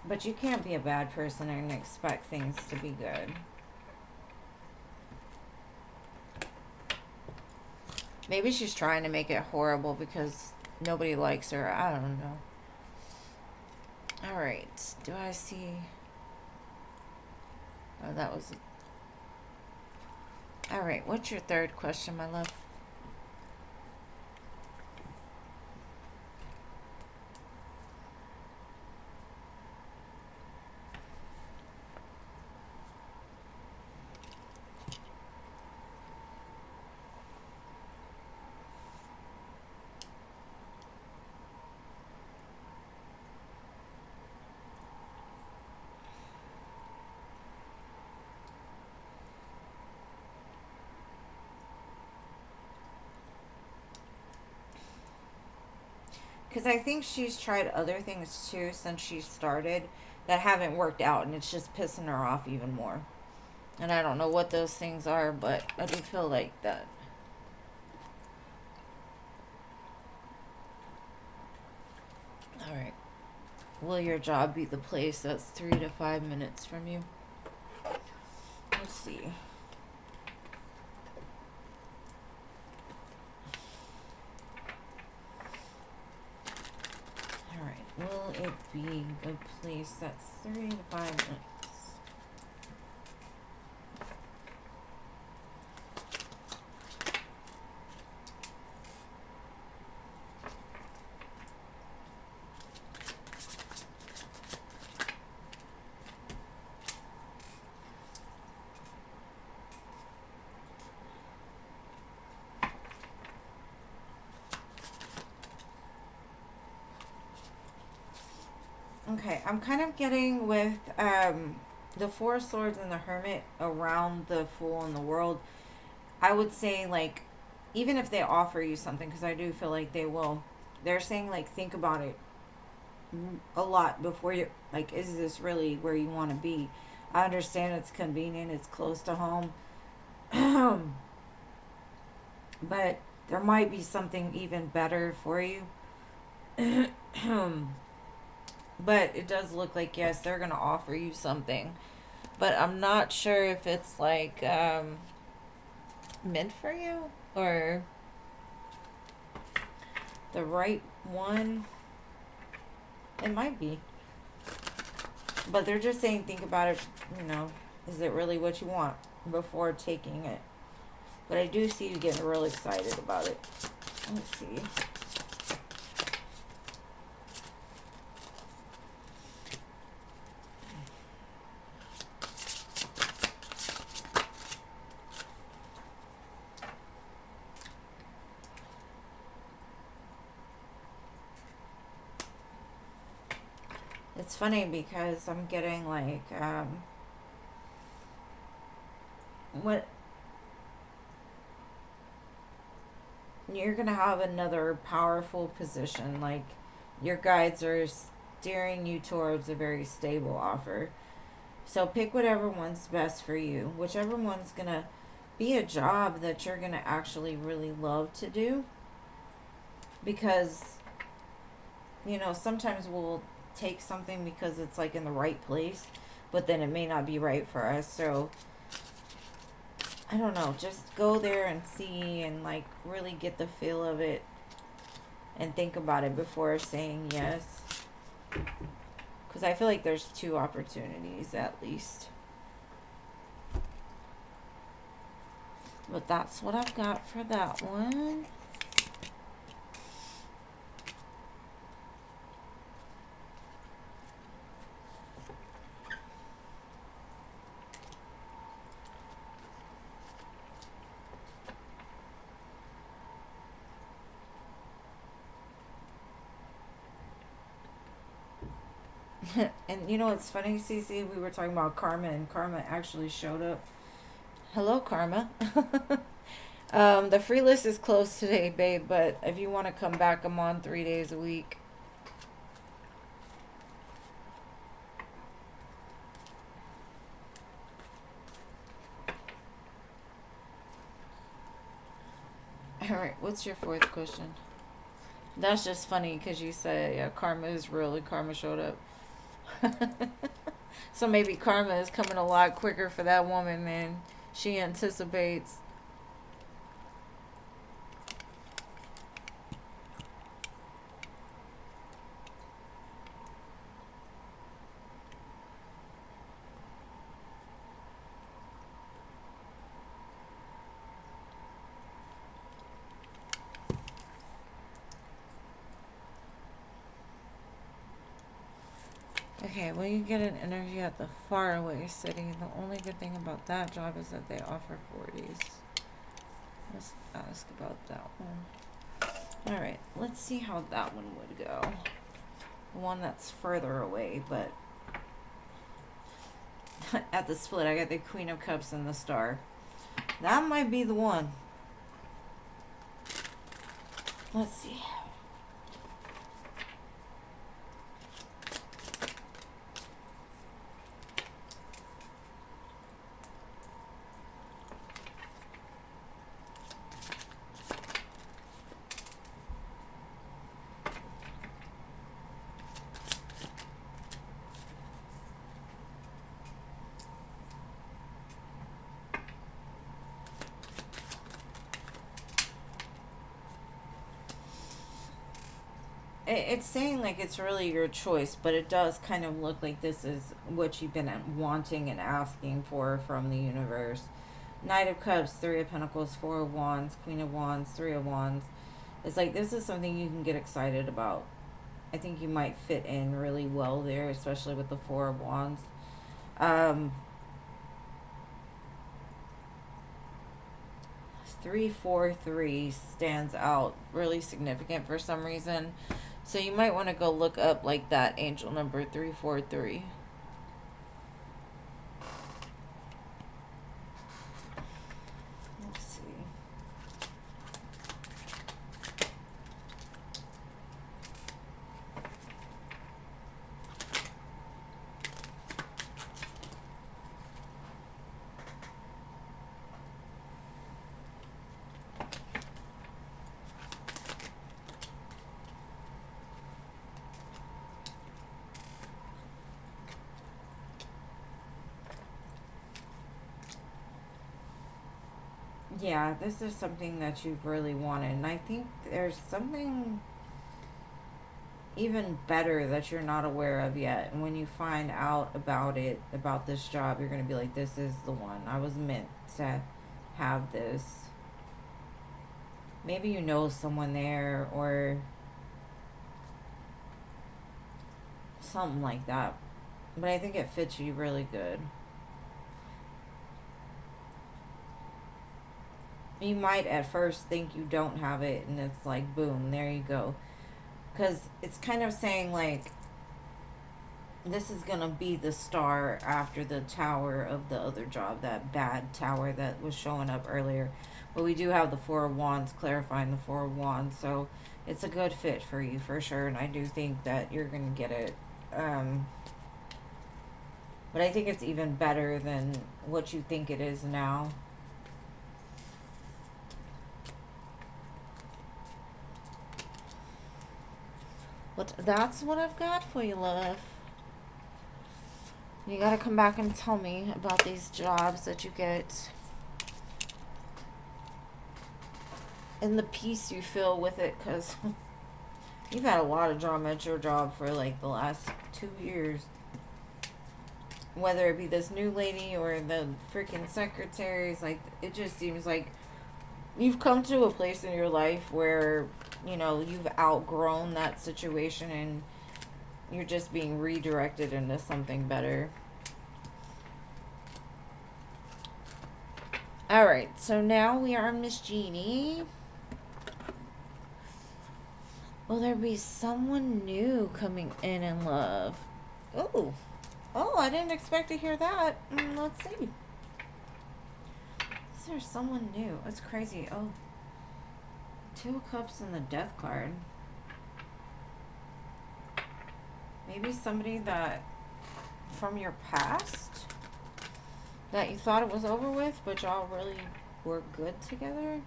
But you can't be a bad person and expect things to be good. Maybe she's trying to make it horrible because nobody likes her. I don't know. Alright. Do I see... Oh, that was... Alright. What's your third question, my love? Because I think she's tried other things too since she started that haven't worked out, and it's just pissing her off even more. And I don't know what those things are, but I do feel like that. Alright. Will your job be the place that's 3 to 5 minutes from you? Let's see. Will it be a place that's 3 to 5 minutes? Okay, I'm kind of getting with the Four of Swords and the Hermit around the Fool in the World. I would say, like, even if they offer you something, because I do feel like they will, they're saying, like, think about it a lot before you, like, is this really where you want to be? I understand it's convenient, it's close to home, but there might be something even better for you. But it does look like, yes, they're going to offer you something. But I'm not sure if it's, like, meant for you or the right one. It might be. But they're just saying, think about it, you know, is it really what you want before taking it? But I do see you getting real excited about it. Let's see. It's funny because I'm getting like, what, you're gonna have another powerful position. Like, your guides are steering you towards a very stable offer. So pick whatever one's best for you. Whichever one's gonna be a job that you're gonna actually really love to do. Because, you know, sometimes we'll take something because it's like in the right place, but then it may not be right for us. So I don't know, just go there and see and like really get the feel of it and think about it before saying yes, because I feel like there's 2 opportunities at least. But that's what I've got for that one. And you know what's funny, Cece? We were talking about karma, and karma actually showed up. Hello, karma. The free list is closed today, babe, but if you want to come back, I'm on 3 days a week. All right, what's your fourth question? That's just funny because you said, yeah, karma is real and karma showed up. So maybe karma is coming a lot quicker for that woman than she anticipates. Okay, well, you get an interview at the faraway city. The only good thing about that job is that they offer 40s. Let's ask about that one. Alright, let's see how that one would go. The one that's further away, but at the split, I got the Queen of Cups and the Star. That might be the one. Let's see. It's saying like it's really your choice, but it does kind of look like this is what you've been wanting and asking for from the universe. Knight of Cups, Three of Pentacles, Four of Wands, Queen of Wands, Three of Wands. It's like this is something you can get excited about. I think you might fit in really well there, especially with the Four of Wands. 343 stands out really significant for some reason. So you might want to go look up like that angel number 343. Let's see. Yeah, this is something that you've really wanted. And I think there's something even better that you're not aware of yet. And when you find out about it, about this job, you're going to be like, this is the one. I was meant to have this. Maybe you know someone there or something like that. But I think it fits you really good. You might at first think you don't have it, and it's like, boom, there you go. Because it's kind of saying, like, this is going to be the star after the tower of the other job, that bad tower that was showing up earlier. But we do have the Four of Wands, clarifying the Four of Wands, so it's a good fit for you for sure, and I do think that you're going to get it. But I think it's even better than what you think it is now. But that's what I've got for you, love. You gotta come back and tell me about these jobs that you get. And the peace you feel with it, because you've had a lot of drama at your job for like the last 2 years. whether it be this new lady or the freaking secretaries, like, it just seems like you've come to a place in your life where, you know, you've outgrown that situation and you're just being redirected into something better. Alright, so now we are Miss Jeannie. Will there be someone new coming in love? Oh, I didn't expect to hear that. Let's see. Is there someone new? That's crazy. Oh, 2 of Cups and the Death card. Maybe somebody that from your past that you thought it was over with, but y'all really were good together.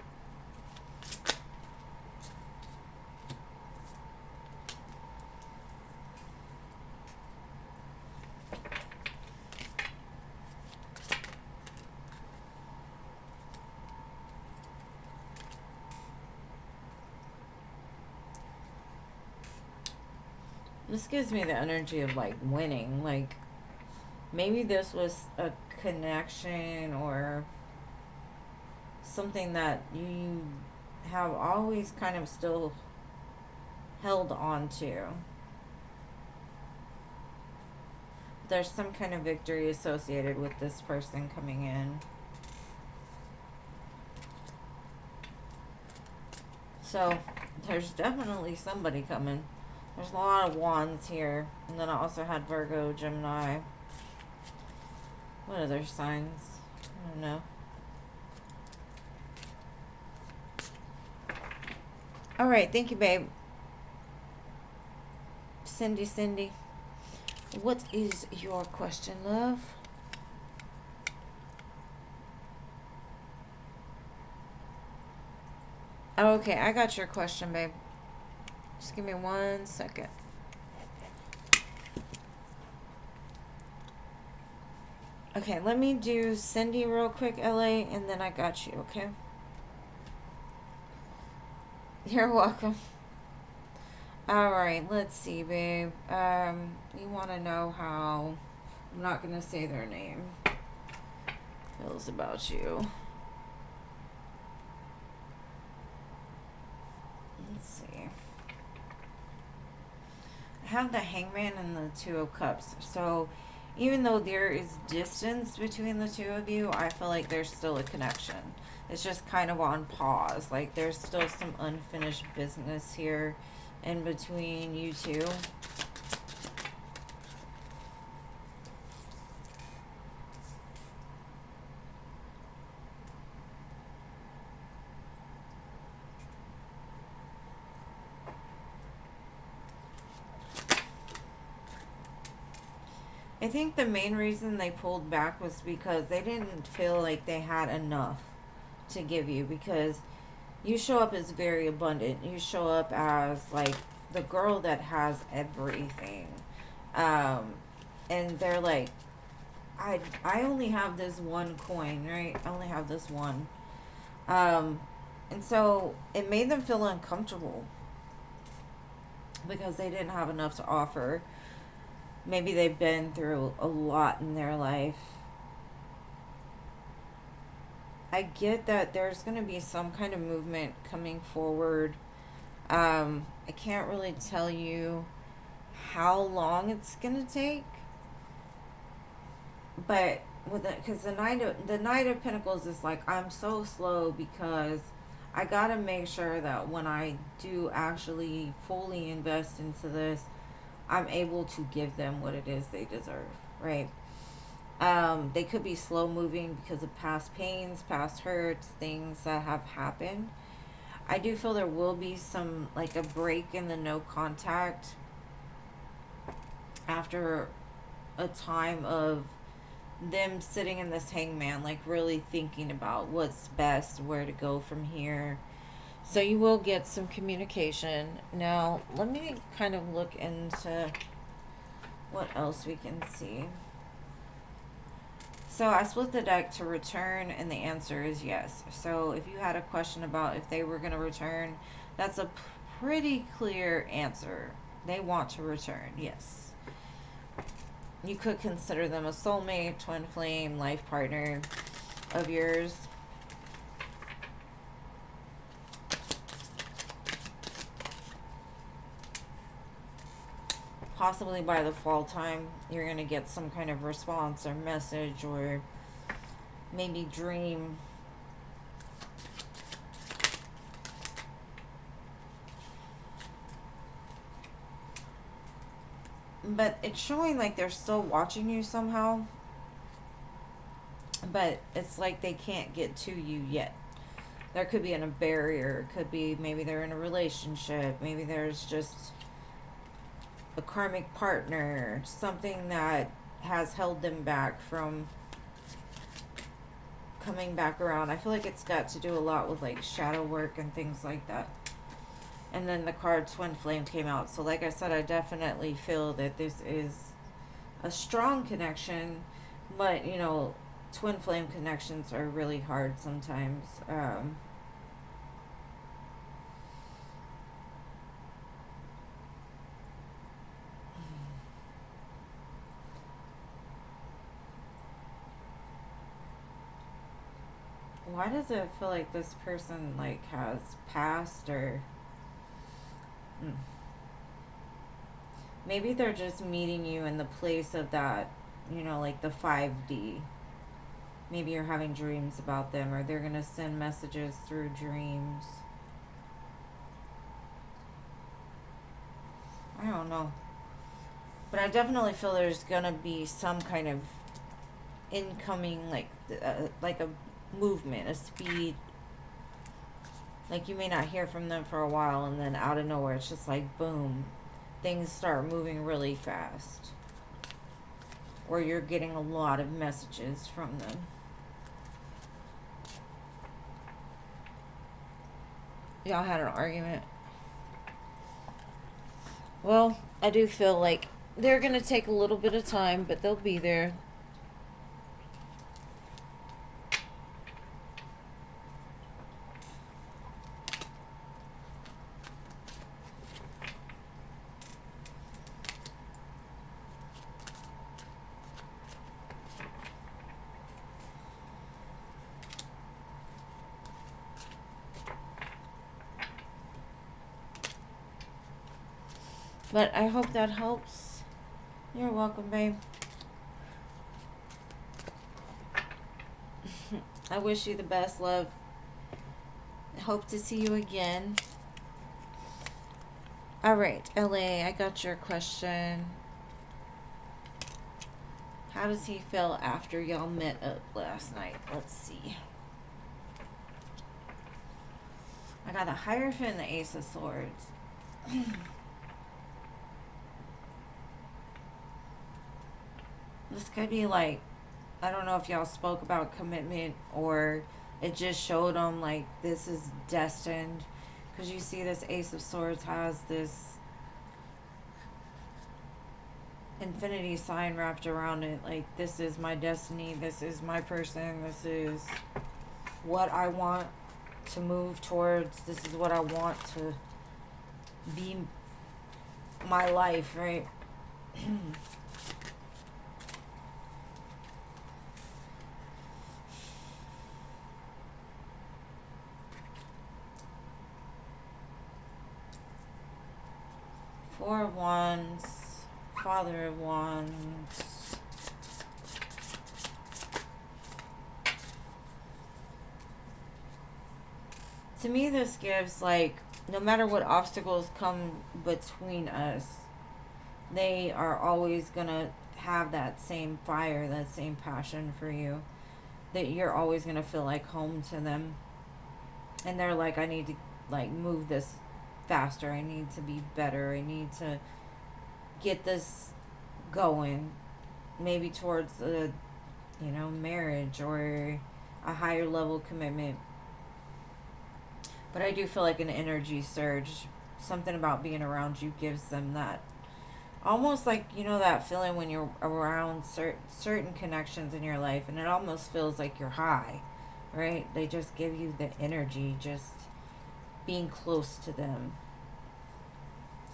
This gives me the energy of like winning. Like maybe this was a connection or something that you have always kind of still held on to. There's some kind of victory associated with this person coming in. So there's definitely somebody coming. There's a lot of wands here. And then I also had Virgo, Gemini. What other signs? I don't know. Alright, thank you, babe. Cindy. What is your question, love? Okay, I got your question, babe. Just give me 1 second. Okay, let me do Cindy real quick, LA, and then I got you, okay? You're welcome. Alright, let's see, babe. You want to know how, I'm not going to say their name, feels about you. Let's see. I have the Hangman and the 2 of Cups. So even though there is distance between the 2 of you, I feel like there's still a connection. It's just kind of on pause. Like there's still some unfinished business here in between you two. I think the main reason they pulled back was because they didn't feel like they had enough to give you, because you show up as very abundant. You show up as like the girl that has everything. And they're like, I only have this one coin, right? I only have this one. And so it made them feel uncomfortable because they didn't have enough to offer. Maybe they've been through a lot in their life. I get that there's going to be some kind of movement coming forward. I can't really tell you how long it's going to take. But with because the Knight of Pentacles is like, I'm so slow because I got to make sure that when I do actually fully invest into this, I'm able to give them what it is they deserve, right? They could be slow moving because of past pains, past hurts, things that have happened. I do feel there will be some, like a break in the no contact after a time of them sitting in this hangman, like really thinking about what's best, where to go from here. So you will get some communication. Now, let me kind of look into what else we can see. So I split the deck to return, and the answer is yes. So if you had a question about if they were going to return, that's a pretty clear answer. They want to return, yes. You could consider them a soulmate, twin flame, life partner of yours. Possibly by the fall time, you're going to get some kind of response or message or maybe dream. But it's showing like they're still watching you somehow. But it's like they can't get to you yet. There could be a barrier. It could be maybe they're in a relationship. Maybe there's just a karmic partner. Something that has held them back from coming back around. I feel like it's got to do a lot with like shadow work and things like that. And then the card Twin Flame came out. So like I said, I definitely feel that this is a strong connection. But, you know, twin flame connections are really hard sometimes. Why does it feel like this person like has passed or maybe they're just meeting you in the place of that, you know, like the 5D. Maybe you're having dreams about them or they're going to send messages through dreams. I don't know. But I definitely feel there's going to be some kind of incoming like a movement, a speed. Like you may not hear from them for a while and then out of nowhere it's just like boom, things start moving really fast. Or you're getting a lot of messages from them. Y'all had an argument. Well, I do feel like they're going to take a little bit of time, but they'll be there. But I hope that helps. You're welcome, babe. I wish you the best, love. Hope to see you again. Alright, LA, I got your question. How does he feel after y'all met up last night? Let's see. I got the Hierophant and the Ace of Swords. This could be like, I don't know if y'all spoke about commitment or it just showed them like this is destined. Because you see this Ace of Swords has this infinity sign wrapped around it. Like this is my destiny. This is my person. This is what I want to move towards. This is what I want to be my life, right? Four of Wands, Father of Wands. To me, this gives like, no matter what obstacles come between us, they are always gonna have that same fire, that same passion for you. That you're always gonna feel like home to them. And they're like, I need to like move this faster. I need to be better. I need to get this going. Maybe towards a, you know, marriage or a higher level commitment. But I do feel like an energy surge. Something about being around you gives them that. Almost like, you know, that feeling when you're around certain connections in your life and it almost feels like you're high, right? They just give you the energy, just being close to them.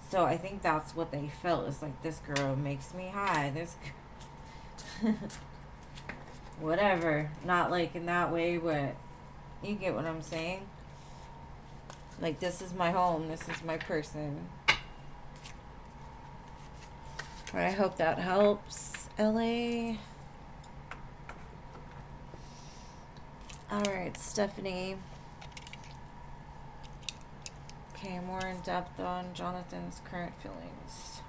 So I think that's what they felt. Is like, this girl makes me high. This Whatever. Not like in that way, but you get what I'm saying. Like, this is my home. This is my person. But I hope that helps, LA. Alright, Stephanie. Okay, more in depth on Jonathan's current feelings.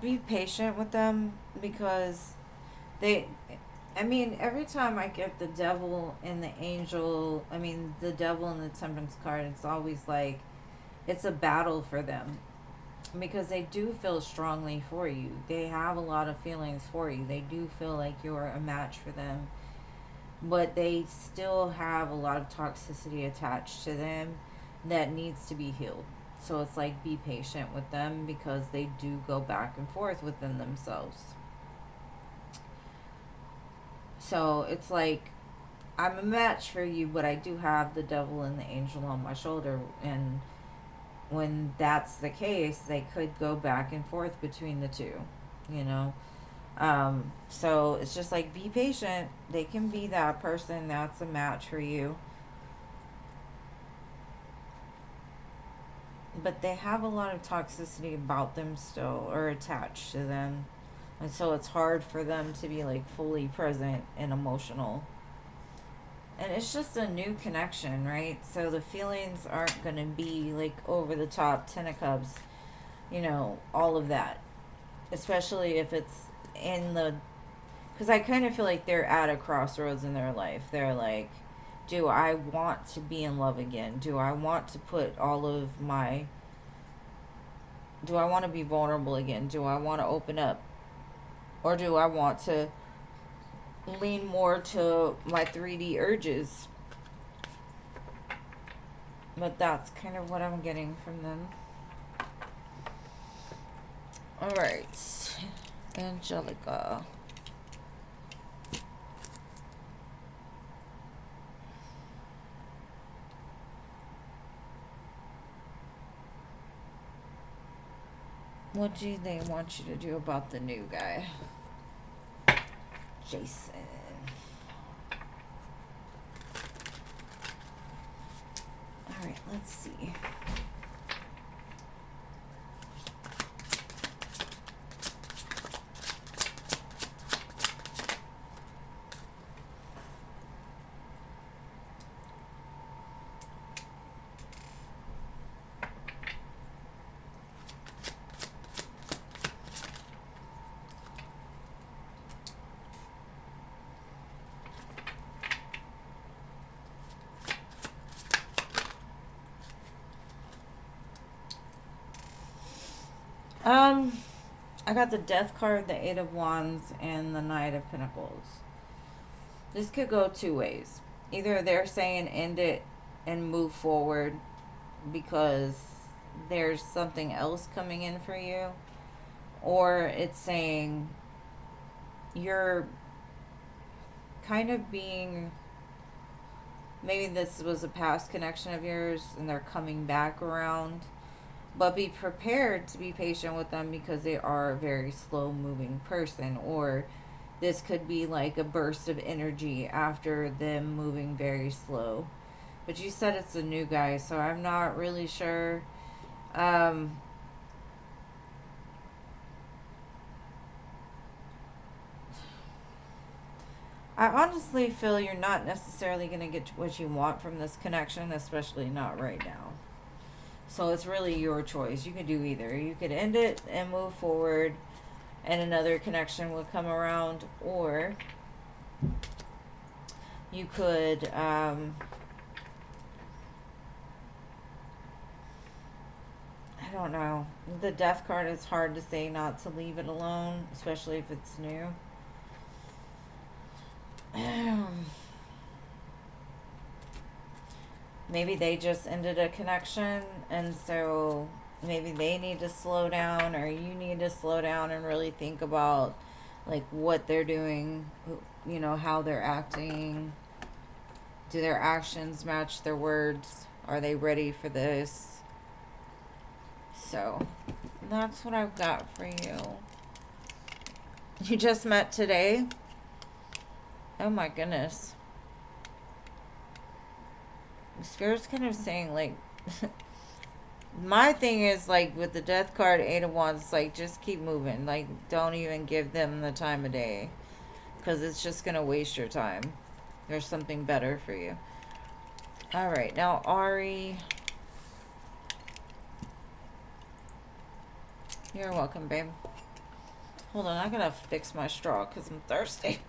Be patient with them, because I mean, every time I get the devil and the angel, the devil and the temperance card, it's always like it's a battle for them, because they do feel strongly for you. They have a lot of feelings for you. They do feel like you're a match for them, but they still have a lot of toxicity attached to them that needs to be healed. So it's like, be patient with them, because they do go back and forth within themselves. So it's like, I'm a match for you, but I do have the devil and the angel on my shoulder. And when that's the case, they could go back and forth between the two, you know? So it's just like, be patient. They can be that person that's a match for you. But they have a lot of toxicity about them still, or attached to them. And so it's hard for them to be like fully present and emotional. And it's just a new connection, right? So the feelings aren't going to be like over the top, 10 of cups, all of that. Especially if it's in the... Because I kind of feel like they're at a crossroads in their life. They're like, do I want to be in love again? Do I want to put all of my... Do I want to be vulnerable again? Do I want to open up? Or do I want to lean more to my 3D urges? But that's kind of what I'm getting from them. Alright. Angelica. What do they want you to do about the new guy? Jason. Alright, let's see. I got the Death card, the Eight of Wands, and the Knight of Pentacles. This could go two ways. Either they're saying end it and move forward because there's something else coming in for you, or it's saying you're kind of being... Maybe this was a past connection of yours and they're coming back around. But be prepared to be patient with them, because they are a very slow moving person. Or this could be like a burst of energy after them moving very slow. But you said it's a new guy, so I'm not really sure. I honestly feel you're not necessarily going to get what you want from this connection, especially not right now. So it's really your choice. You could do either. You could end it and move forward and another connection would come around, or you could I don't know. The death card is hard to say not to leave it alone, especially if it's new. Maybe they just ended a connection, and so maybe they need to slow down, or you need to slow down and really think about like what they're doing, you know, how they're acting. Do their actions match their words? Are they ready for this? So that's what I've got for you. You just met today? Oh my goodness. Spirit's kind of saying like my thing is like with the death card, 8 of Wands, like just keep moving. Like don't even give them the time of day, because it's just gonna waste your time. There's something better for you. All right, now Ari, you're welcome, babe. Hold on, I gotta fix my straw because I'm thirsty.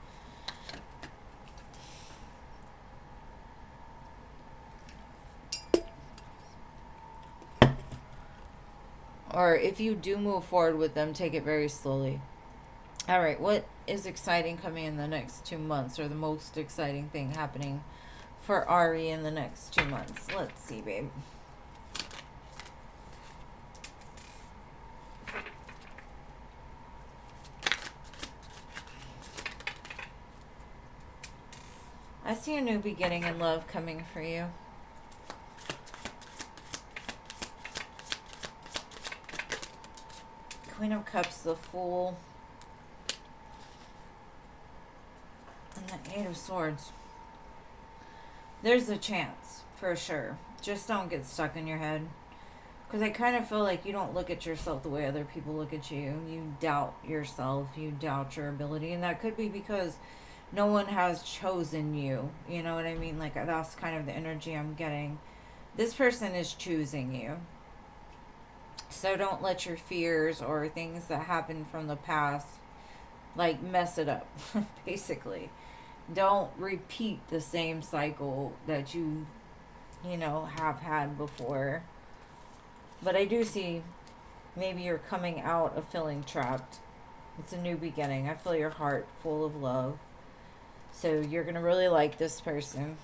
Or if you do move forward with them, take it very slowly. All right, what is exciting coming in the next 2 months, or the most exciting thing happening for Ari in the next 2 months? Let's see, babe. I see a new beginning in love coming for you. Queen of Cups, the Fool, and the 8 of Swords. There's a chance, for sure. Just don't get stuck in your head. Because I kind of feel like you don't look at yourself the way other people look at you. You doubt yourself. You doubt your ability. And that could be because no one has chosen you. You know what I mean? Like, that's kind of the energy I'm getting. This person is choosing you. So don't let your fears or things that happened from the past, like, mess it up, basically. Don't repeat the same cycle that you know, have had before. But I do see maybe you're coming out of feeling trapped. It's a new beginning. I feel your heart full of love. So you're going to really like this person.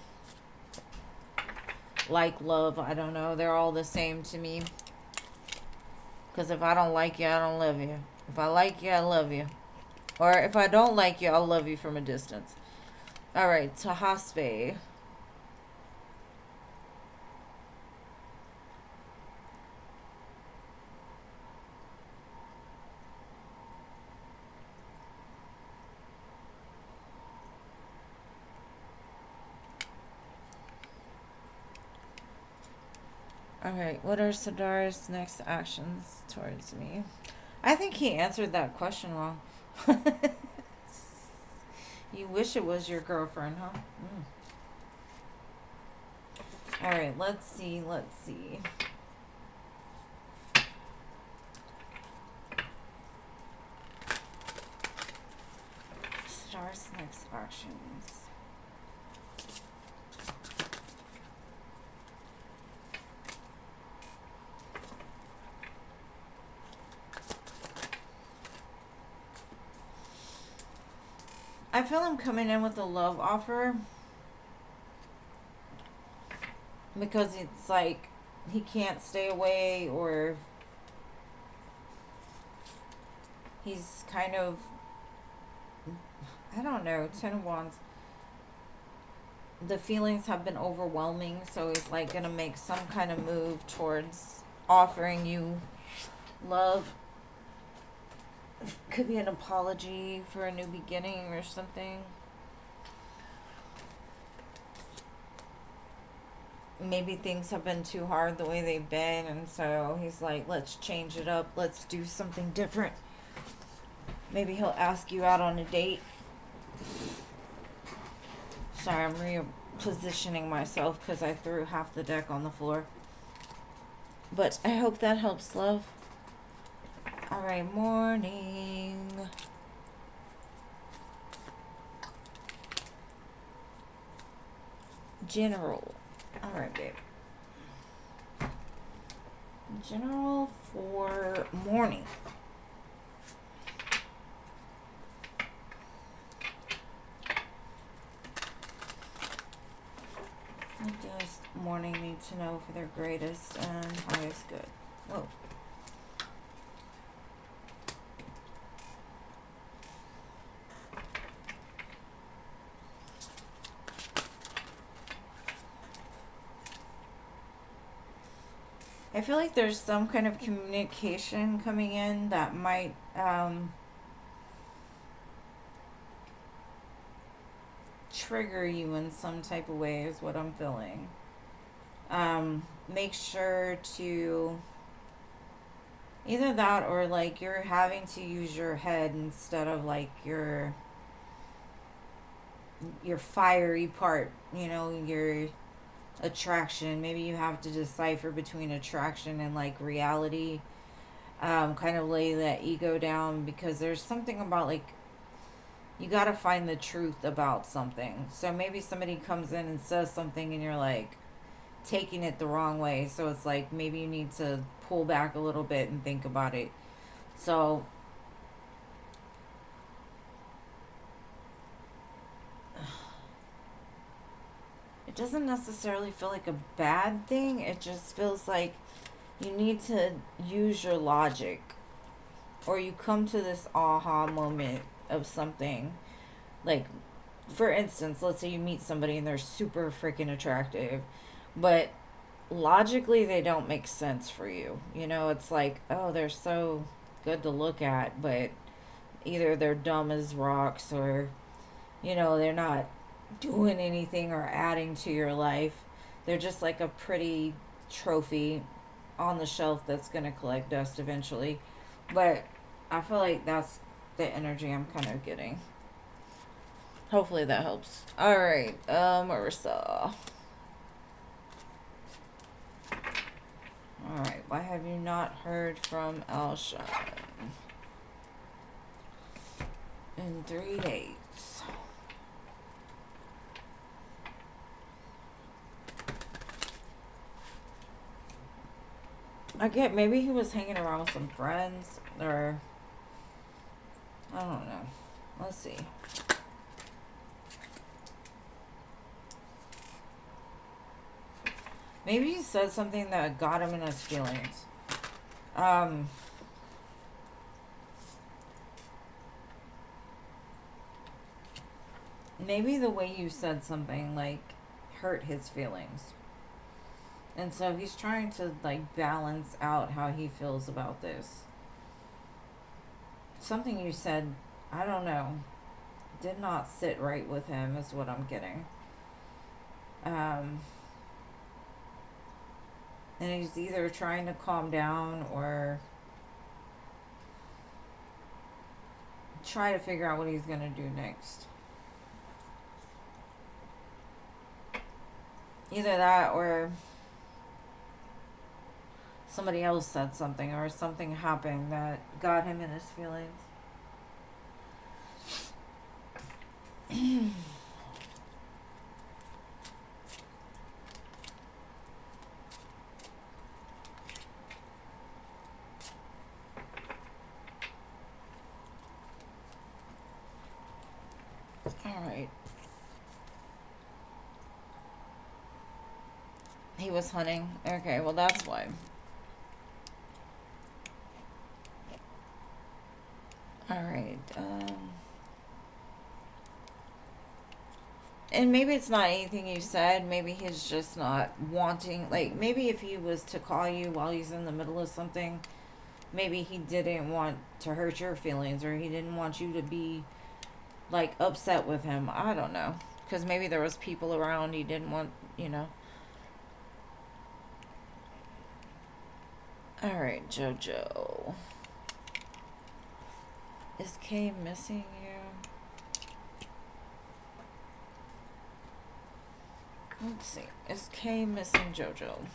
Like, love, I don't know. They're all the same to me. Because if I don't like you, I don't love you. If I like you, I love you. Or if I don't like you, I'll love you from a distance. All right, Tahaspe. Alright, what are Siddhar's next actions towards me? I think he answered that question wrong. You wish it was your girlfriend, huh? Alright, let's see. Siddhar's next actions. I feel him coming in with a love offer because it's like he can't stay away, or he's kind of, I don't know, 10 of Wands. The feelings have been overwhelming, so he's like gonna make some kind of move towards offering you love. Could be an apology for a new beginning or something. Maybe things have been too hard the way they've been, and so he's like, let's change it up. Let's do something different. Maybe he'll ask you out on a date. Sorry, I'm repositioning myself because I threw half the deck on the floor. But I hope that helps, love. Alright, morning. General. Alright, babe. General for morning. What does morning need to know for their greatest and highest good? Whoa. I feel like there's some kind of communication coming in that might trigger you in some type of way is what I'm feeling. Make sure to either that or like you're having to use your head instead of like your fiery part, you know, your attraction. Maybe you have to decipher between attraction and like reality. Kind of lay that ego down because there's something about like you got to find the truth about something. So maybe somebody comes in and says something and you're like taking it the wrong way. So it's like maybe you need to pull back a little bit and think about it. So it doesn't necessarily feel like a bad thing. It just feels like you need to use your logic, or you come to this aha moment of something. Like, for instance, let's say you meet somebody and they're super freaking attractive, but logically they don't make sense for you. You know, it's like, oh, they're so good to look at, but either they're dumb as rocks or, you know, they're not doing anything or adding to your life. They're just like a pretty trophy on the shelf that's going to collect dust eventually. But I feel like that's the energy I'm kind of getting. Hopefully that helps. All right, Marissa. All right, why have you not heard from Alshon in 3 days? I get maybe he was hanging around with some friends or I don't know. Let's see. Maybe he said something that got him in his feelings. Maybe the way you said something like hurt his feelings. And so he's trying to like balance out how he feels about this. Something you said, I don't know, did not sit right with him is what I'm getting. And he's either trying to calm down or try to figure out what he's going to do next. Either that or somebody else said something or something happened that got him in his feelings. All right. He was hunting. Okay, well that's why. All right. And maybe it's not anything you said. Maybe he's just not wanting. Like, maybe if he was to call you while he's in the middle of something, maybe he didn't want to hurt your feelings or he didn't want you to be, like, upset with him. I don't know. Because maybe there was people around he didn't want, you know. All right, JoJo. Is Kay missing you? Let's see. Is Kay missing JoJo?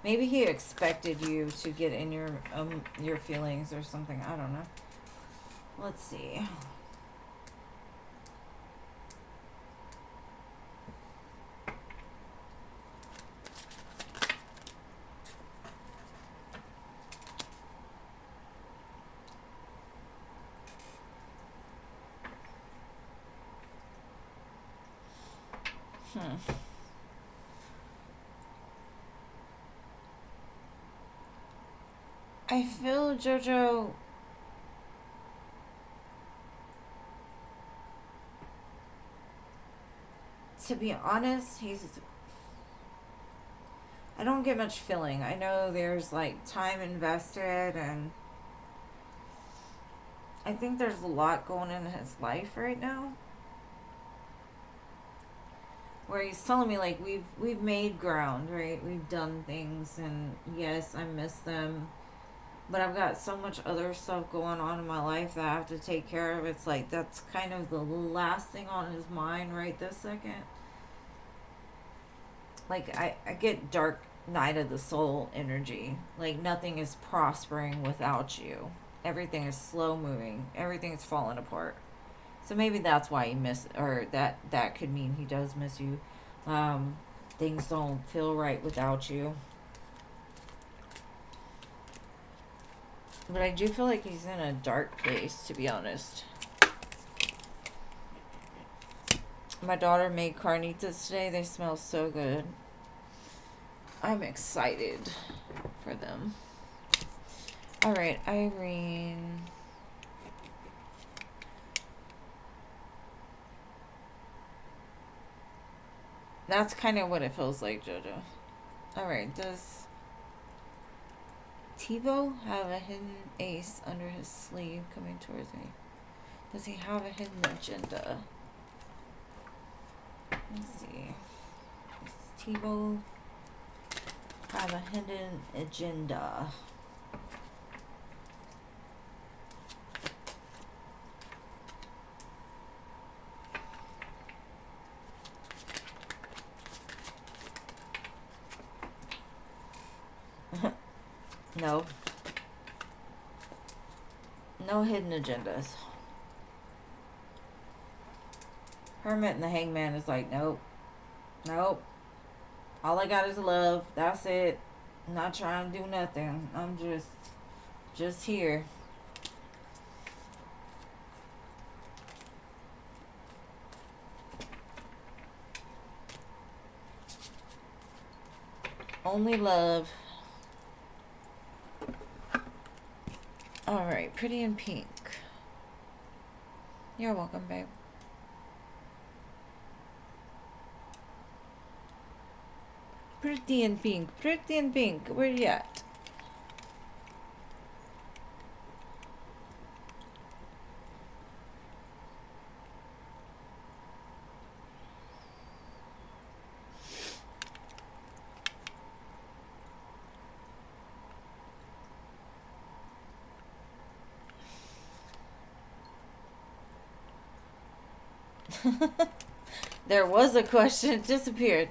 Maybe he expected you to get in your feelings or something. I don't know. Let's see. Hmm. I feel JoJo, to be honest, I don't get much feeling. I know there's like time invested, and I think there's a lot going in his life right now. Where he's telling me like we've made ground, right? We've done things, and yes, I miss them, but I've got so much other stuff going on in my life that I have to take care of. It's like that's kind of the last thing on his mind right this second. Like I get dark night of the soul energy. Like nothing is prospering without you. Everything is slow moving. Everything is falling apart. So maybe that's why he miss, or that could mean he does miss you. Um, Things don't feel right without you. But I do feel like he's in a dark place, to be honest. My daughter made carnitas today. They smell so good. I'm excited for them. All right, Irene. That's kind of what it feels like, JoJo. All right, does TiVo have a hidden ace under his sleeve coming towards me? Does he have a hidden agenda? Let's see. Does TiVo have a hidden agenda? No. No hidden agendas. Hermit and the Hangman is like, nope. Nope. All I got is love. That's it. I'm not trying to do nothing. I'm just here. Only love. Alright, Pretty in Pink. You're welcome, babe. Pretty in Pink. Pretty in Pink. Where you at? There was a question. It disappeared.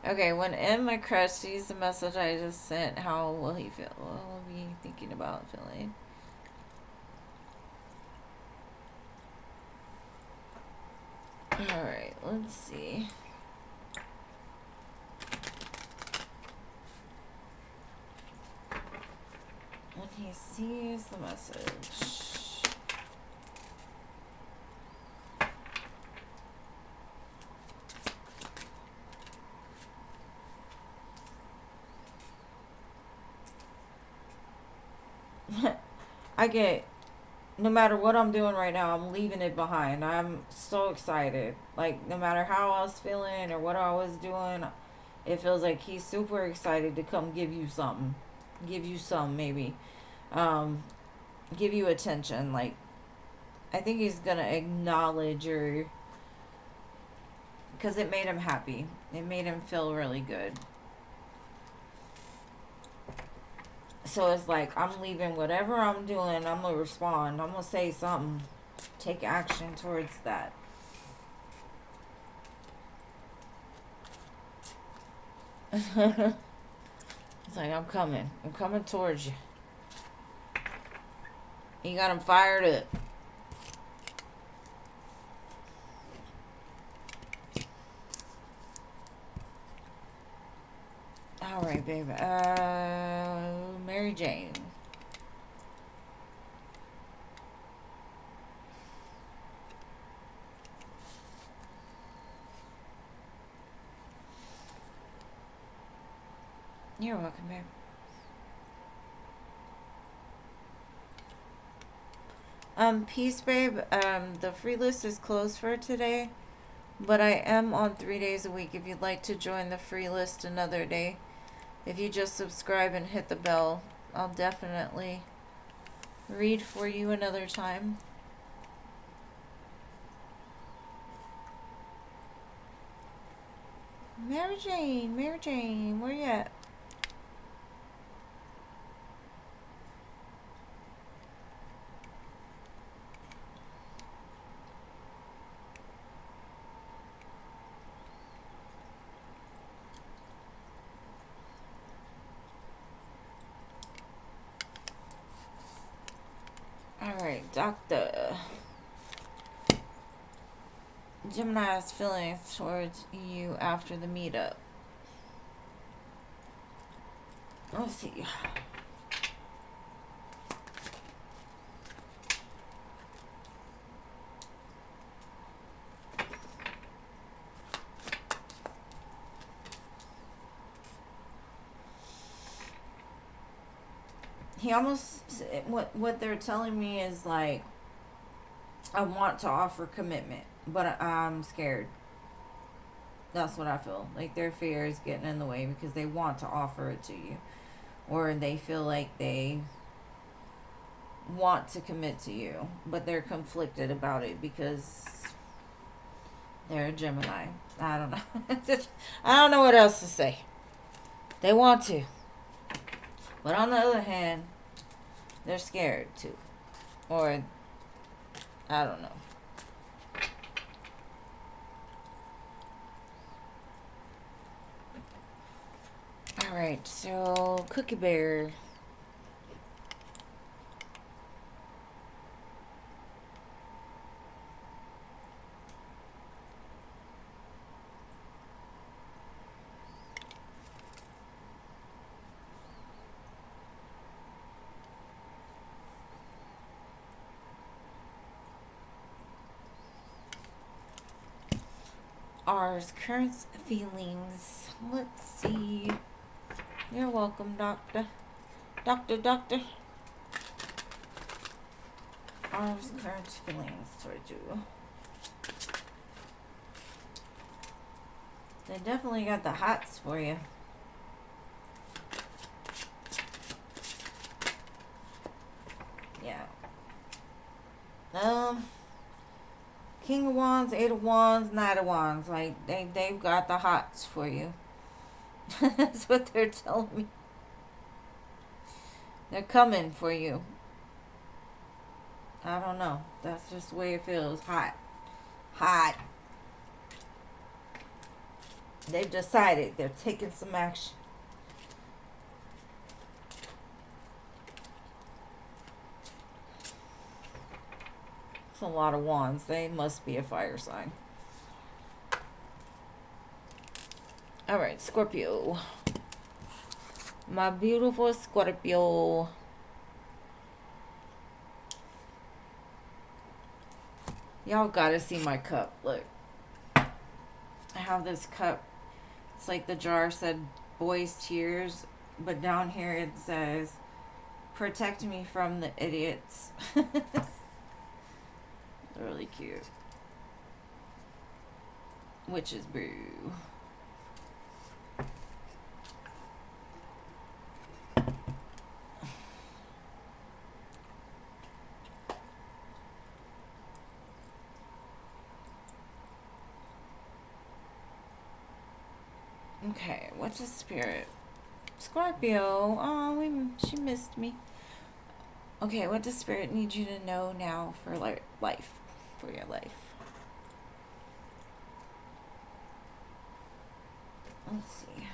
Okay, when M, my crush, sees the message I just sent, how will he feel? What will he be thinking about feeling? Alright, let's see. When he sees the message. I get, no matter what I'm doing right now, I'm leaving it behind. I'm so excited. Like, no matter how I was feeling or what I was doing, it feels like he's super excited to come give you something. Give you some, maybe. Give you attention. Like, I think he's gonna acknowledge your, because it made him happy. It made him feel really good. So it's like, I'm leaving whatever I'm doing, I'm gonna respond. I'm gonna say something. Take action towards that. It's like, I'm coming. I'm coming towards you. You got him fired up. Alright, baby. Mary Jane. You're welcome, babe. Peace, babe. The free list is closed for today, but I am on 3 days a week if you'd like to join the free list another day. If you just subscribe and hit the bell, I'll definitely read for you another time. Mary Jane, where you at? Alright, Doctor. Gemini's feelings towards you after the meetup. Let's see. He almost, what they're telling me is like, I want to offer commitment, but I'm scared. That's what I feel. Like their fear is getting in the way because they want to offer it to you. Or they feel like they want to commit to you, but they're conflicted about it because they're a Gemini. I don't know. I don't know what else to say. They want to. But on the other hand, they're scared too. Or, I don't know. Alright, so Cookie Bear. Ours current feelings. Let's see. You're welcome, Doctor. Doctor. Ours current feelings towards you. They definitely got the hots for you. Yeah. King of Wands, Eight of Wands, Knight of Wands. Like, they've got the hots for you. That's what they're telling me. They're coming for you. I don't know. That's just the way it feels. Hot. They've decided they're taking some action. It's a lot of wands. They must be a fire sign. Alright, Scorpio. My beautiful Scorpio. Y'all gotta see my cup. Look. I have this cup. It's like the jar said boys' tears. But down here it says, protect me from the idiots. Really cute. Witch's brew. Okay, what's a spirit? Scorpio. Oh, she missed me. Okay, what does spirit need you to know now for life? For your life. Let's see.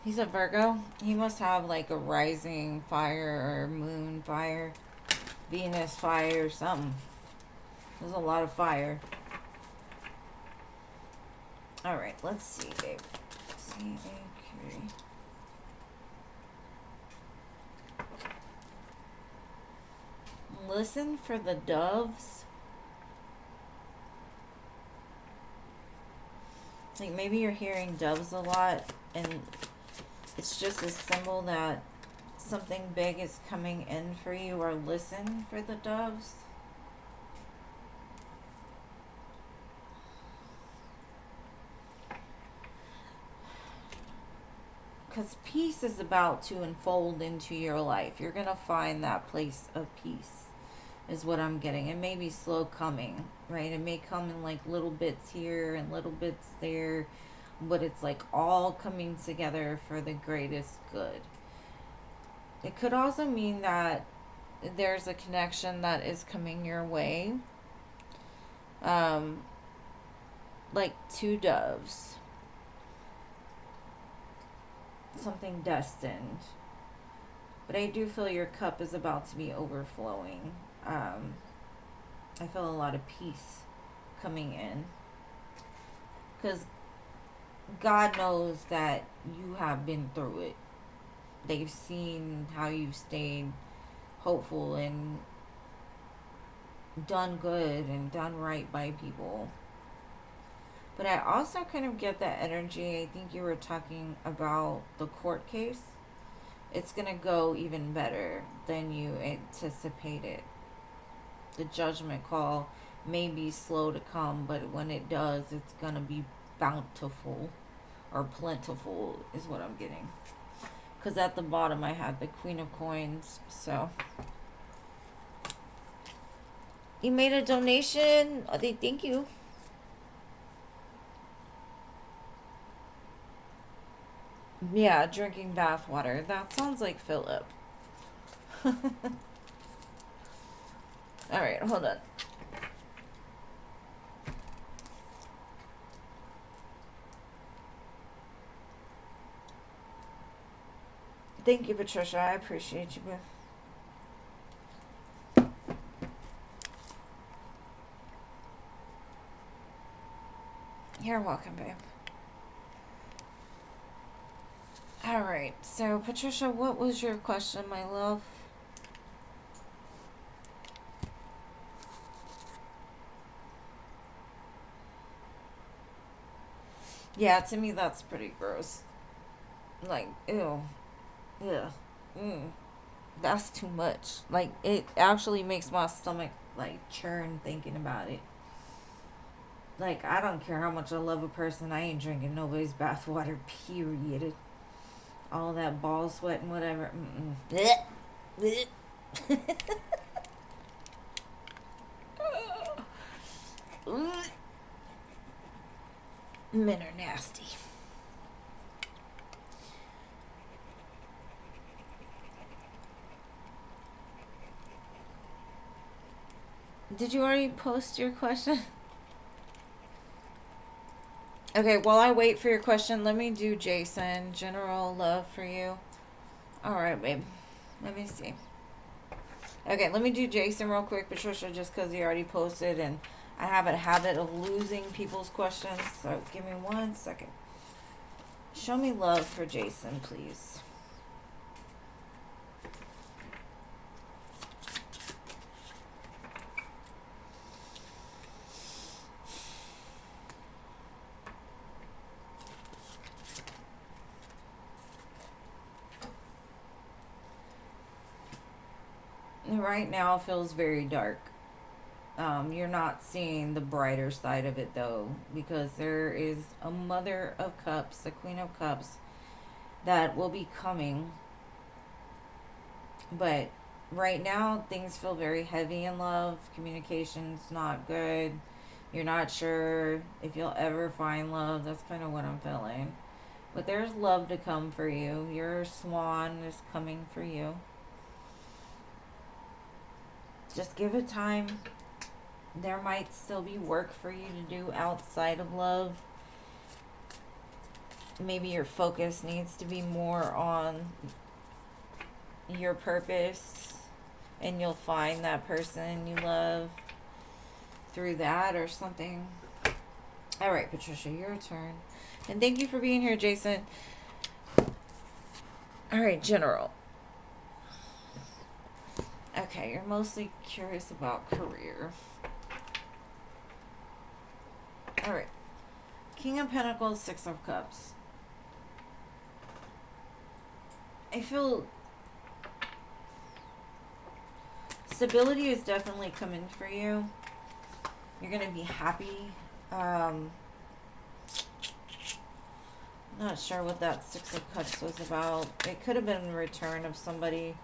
He's a Virgo. He must have like a rising fire or moon fire. Venus fire or something. There's a lot of fire. Alright, let's see, babe. C-A-Q. Listen for the doves Like maybe you're hearing doves a lot, and it's just a symbol that something big is coming in for you, or listen for the doves. Because peace is about to unfold into your life. You're going to find that place of peace, is what I'm getting. It may be slow coming, right? It may come in like little bits here and little bits there, but it's like all coming together for the greatest good. It could also mean that there's a connection that is coming your way. Like two doves. Something destined. But I do feel your cup is about to be overflowing. I feel a lot of peace coming in. Because God knows that you have been through it. They've seen how you've stayed hopeful and done good and done right by people. But I also kind of get that energy. I think you were talking about the court case. It's going to go even better than you anticipated. The judgment call may be slow to come, but when it does, it's going to be bountiful or plentiful is what I'm getting. Because at the bottom I had the Queen of Coins. So you made a donation. Oh, thank you. Yeah, drinking bath water. That sounds like Philip. Alright, hold on. Thank you, Patricia. I appreciate you, boo. You're welcome, babe. Alright, so Patricia, what was your question, my love? Yeah, to me that's pretty gross. Like, ew. Yeah. That's too much. Like, it actually makes my stomach, like, churn thinking about it. Like, I don't care how much I love a person, I ain't drinking nobody's bathwater, period. All that ball sweat and whatever. Men are nasty. Did you already post your question? Okay, while I wait for your question, let me do Jason. General love for you. Alright, babe. Let me see. Okay, let me do Jason real quick, Patricia, just because he already posted, and I have a habit of losing people's questions, so give me 1 second. Show me love for Jason, please. Right now feels very dark. You're not seeing the brighter side of it though, because there is a Mother of Cups, a Queen of Cups, that will be coming. But right now things feel very heavy in love. Communication's not good. You're not sure if you'll ever find love. That's kind of what I'm feeling. But there's love to come for you. Your swan is coming for you. Just give it time. There might still be work for you to do outside of love. Maybe your focus needs to be more on your purpose, and you'll find that person you love through that or something. All right, Patricia, your turn. And thank you for being here, Jason. All right, General. Okay, you're mostly curious about career. All right. King of Pentacles, Six of Cups. I feel stability is definitely coming for you. You're going to be happy. Not sure what that Six of Cups was about. It could have been a return of somebody.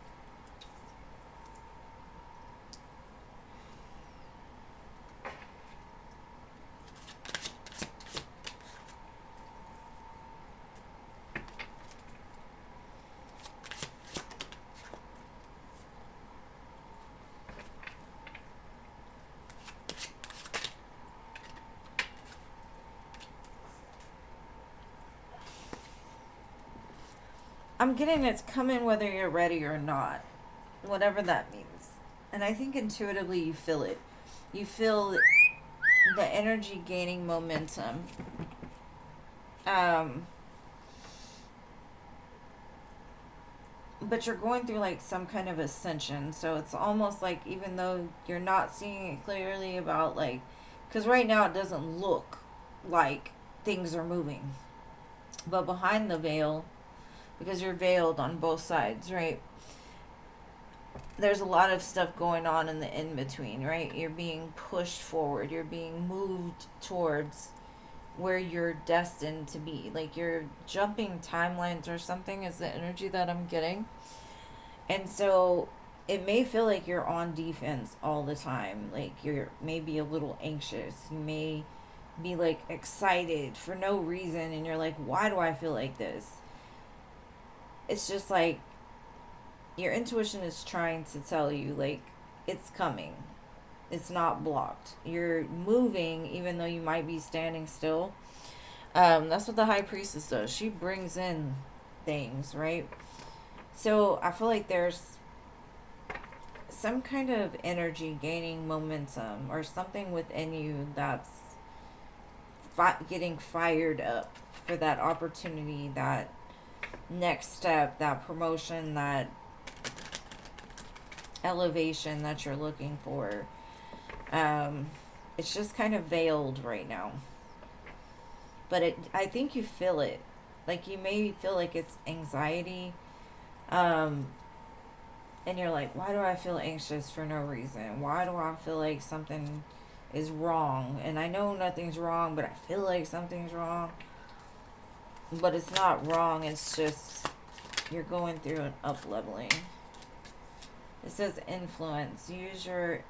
I'm getting it's coming whether you're ready or not. Whatever that means. And I think intuitively you feel it. You feel the energy gaining momentum. But you're going through like some kind of ascension. So it's almost like even though you're not seeing it clearly about like, because right now it doesn't look like things are moving. But behind the veil, because you're veiled on both sides, right? There's a lot of stuff going on in the in-between, right? You're being pushed forward. You're being moved towards where you're destined to be. Like you're jumping timelines or something is the energy that I'm getting. And so it may feel like you're on defense all the time. Like you're maybe a little anxious. You may be like excited for no reason. And you're like, why do I feel like this? It's just like your intuition is trying to tell you like it's coming. It's not blocked. You're moving even though you might be standing still. That's what the High Priestess does. She brings in things, right? So I feel like there's some kind of energy gaining momentum or something within you that's getting fired up for that opportunity, that next step, that promotion, that elevation that you're looking for. It's just kind of veiled right now, but I think you feel it. Like you may feel like it's anxiety, and you're like, why do I feel anxious for no reason? Why do I feel like something is wrong? And I know nothing's wrong, but I feel like something's wrong. But it's not wrong, it's just you're going through an up-leveling. It says influence. Use your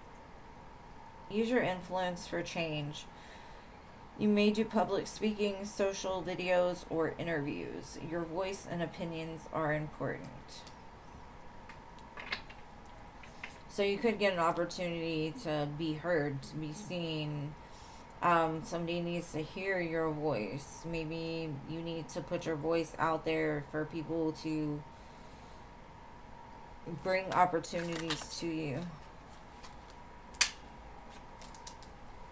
influence for change. You may do public speaking, social videos, or interviews. Your voice and opinions are important. So you could get an opportunity to be heard, to be seen. Somebody needs to hear your voice. Maybe you need to put your voice out there for people to bring opportunities to you.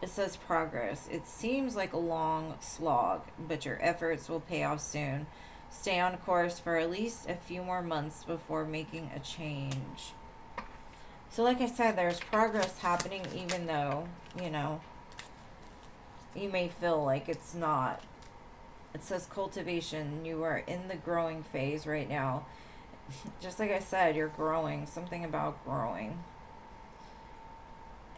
It says progress. It seems like a long slog, but your efforts will pay off soon. Stay on course for at least a few more months before making a change. So like I said, there's progress happening even though, you know, you may feel like it's not. It says cultivation. You are in the growing phase right now. Just like I said, you're growing. Something about growing.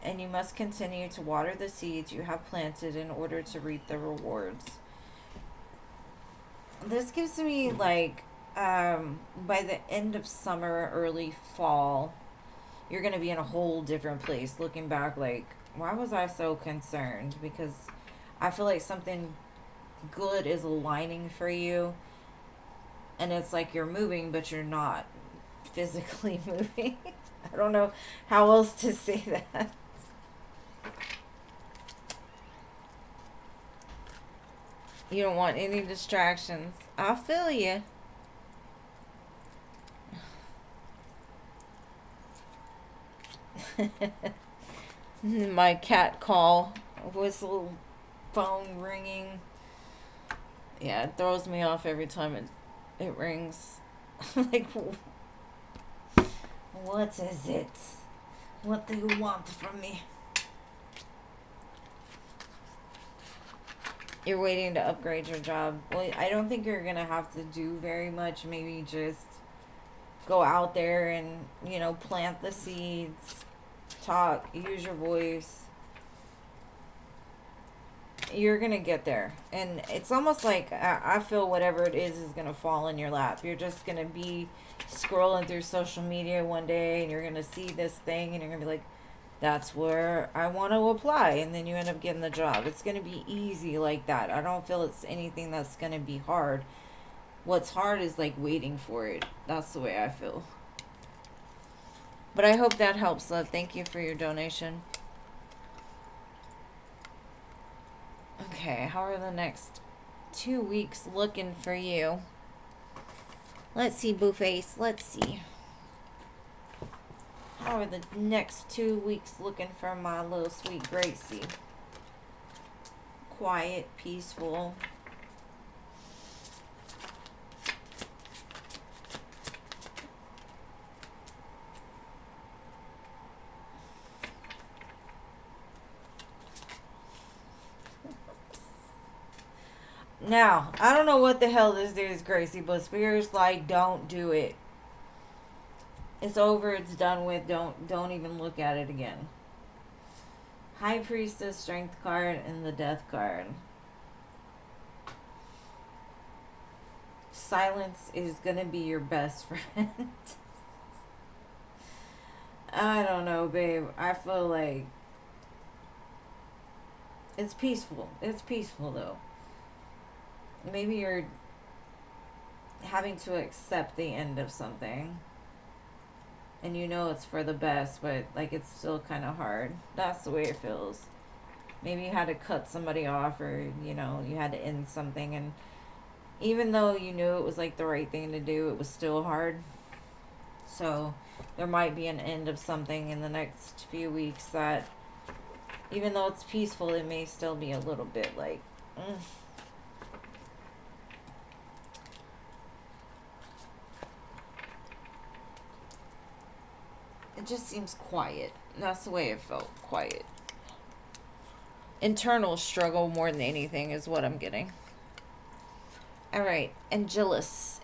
And you must continue to water the seeds you have planted in order to reap the rewards. This gives me like, by the end of summer, early fall, you're going to be in a whole different place. Looking back, like, why was I so concerned? Because I feel like something good is aligning for you. And it's like you're moving, but you're not physically moving. I don't know how else to say that. You don't want any distractions. I feel you. My cat call, whistle, phone ringing. Yeah, it throws me off every time it rings. Like, what is it? What do you want from me? You're waiting to upgrade your job. Well, I don't think you're gonna have to do very much. Maybe just go out there and, you know, plant the seeds, talk, use your voice. You're gonna get there. And it's almost like I feel whatever it is gonna fall in your lap. You're just gonna be scrolling through social media one day and you're gonna see this thing and you're gonna be like, that's where I want to apply, and then you end up getting the job. It's going to be easy like that. I don't feel it's anything that's going to be hard. What's hard is like waiting for it. That's the way I feel. But I hope that helps, love. Thank you for your donation. Okay, how are the next 2 weeks looking for you? Let's see, Booface. Let's see. How are the next 2 weeks looking for my little sweet Gracie? Quiet, peaceful. Now, I don't know what the hell this is, Gracie, but Spirit's like, don't do it. It's over, it's done with, don't even look at it again. High Priestess, Strength card, and the Death card. Silence is gonna be your best friend. I don't know, babe. I feel like it's peaceful. It's peaceful, though. Maybe you're having to accept the end of something. And you know it's for the best, but like it's still kind of hard. That's the way it feels. Maybe you had to cut somebody off, or you know, you had to end something, and even though you knew it was like the right thing to do, it was still hard. So there might be an end of something in the next few weeks that, even though it's peaceful, it may still be a little bit like, It just seems quiet. That's the way it felt. Quiet. Internal struggle more than anything is what I'm getting. Alright. Angelus.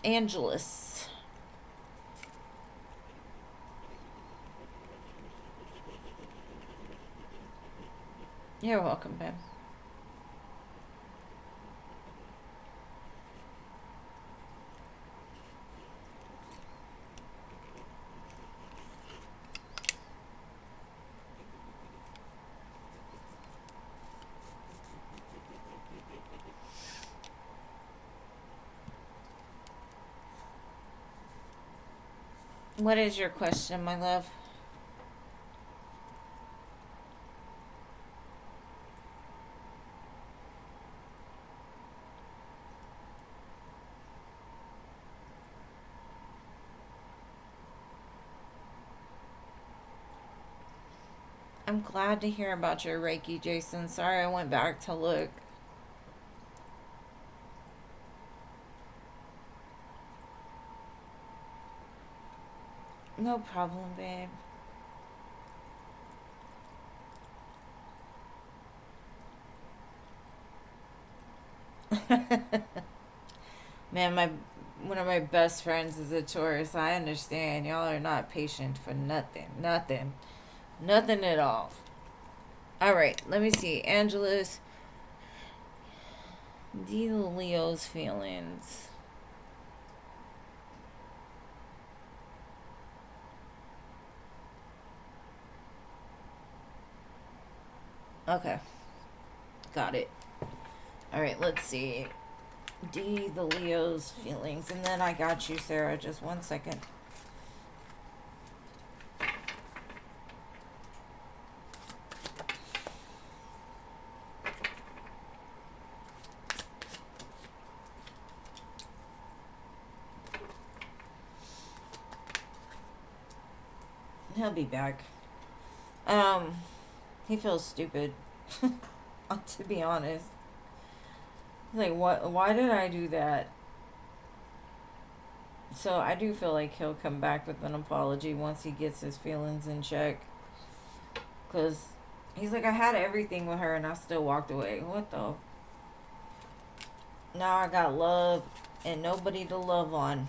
You're welcome, babe. What is your question, my love? I'm glad to hear about your Reiki, Jason. Sorry I went back to look. No problem, babe. Man, one of my best friends is a Taurus. I understand. Y'all are not patient for nothing. Nothing at all. Alright, let me see. Angelus. Deal Leo's feelings. Okay. Got it. Alright, let's see. D, the Leo's feelings. And then I got you, Sarah. Just 1 second. He'll be back. He feels stupid. To be honest. Like, what? Why did I do that? So I do feel like he'll come back with an apology once he gets his feelings in check. Because he's like, I had everything with her and I still walked away. What the? Now I got love and nobody to love on.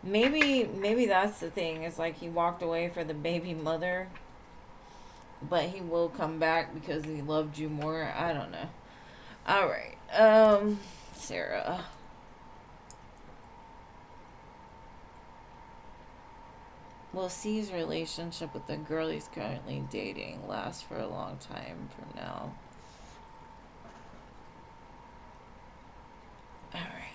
Maybe that's the thing. It's like he walked away for the baby mother, but he will come back because he loved you more. I don't know. All right. Sarah. Will C's relationship with the girl he's currently dating last for a long time from now? All right.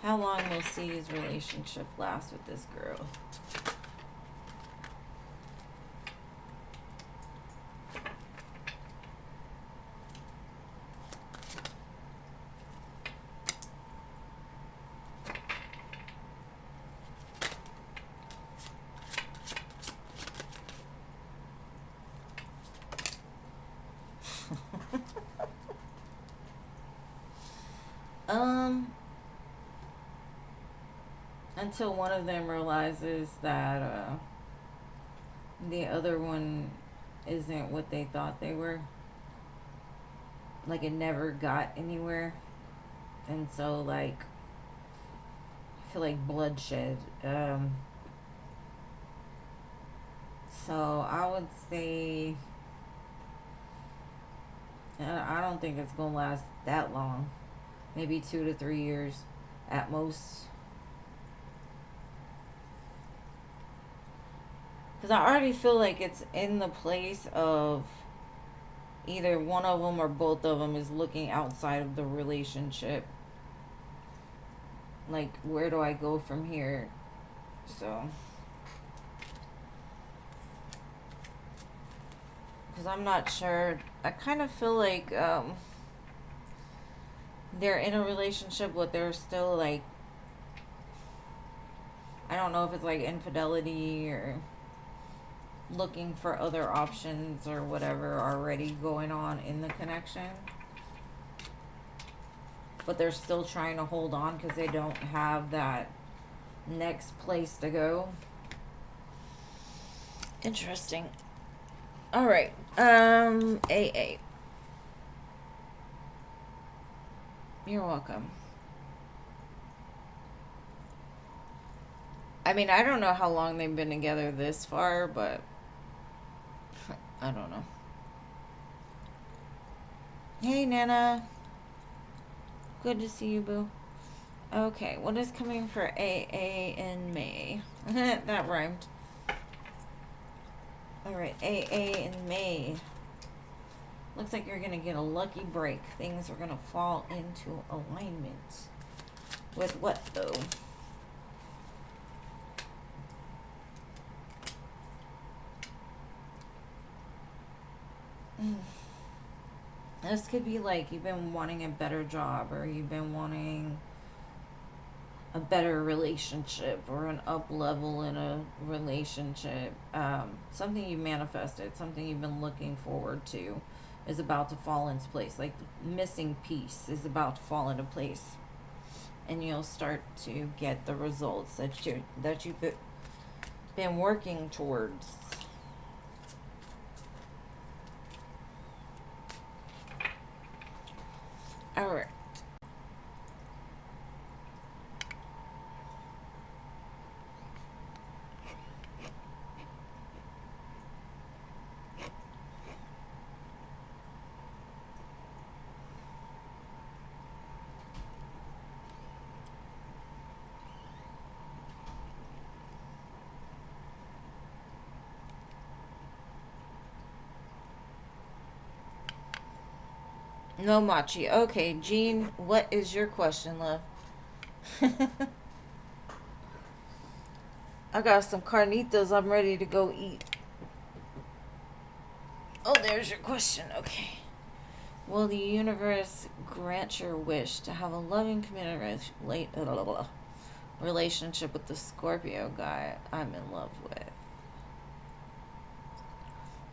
How long will C's relationship last with this girl? Until one of them realizes that the other one isn't what they thought they were. Like, it never got anywhere. And so, like, I feel like bloodshed. So I would say I don't think it's gonna last that long. Maybe 2 to 3 years at most. Because I already feel like it's in the place of either one of them or both of them is looking outside of the relationship. Like, where do I go from here? So, because I'm not sure. I kind of feel like they're in a relationship, but they're still like, I don't know if it's like infidelity or looking for other options or whatever already going on in the connection, but they're still trying to hold on because they don't have that next place to go. Interesting. All right. AA. You're welcome. I mean, I don't know how long they've been together this far, but I don't know. Hey, Nana. Good to see you, boo. Okay, what is coming for AA in May? That rhymed. Alright, AA in May. Looks like you're going to get a lucky break. Things are going to fall into alignment. With what, though? This could be like you've been wanting a better job, or you've been wanting a better relationship, or an up level in a relationship. Something you manifested, something you've been looking forward to is about to fall into place. Like the missing piece is about to fall into place, and you'll start to get the results that you've been working towards. All right. No Machi. Okay, Jean, what is your question, love? I got some carnitas. I'm ready to go eat. Oh, there's your question. Okay. Will the universe grant your wish to have a loving relationship with the Scorpio guy I'm in love with?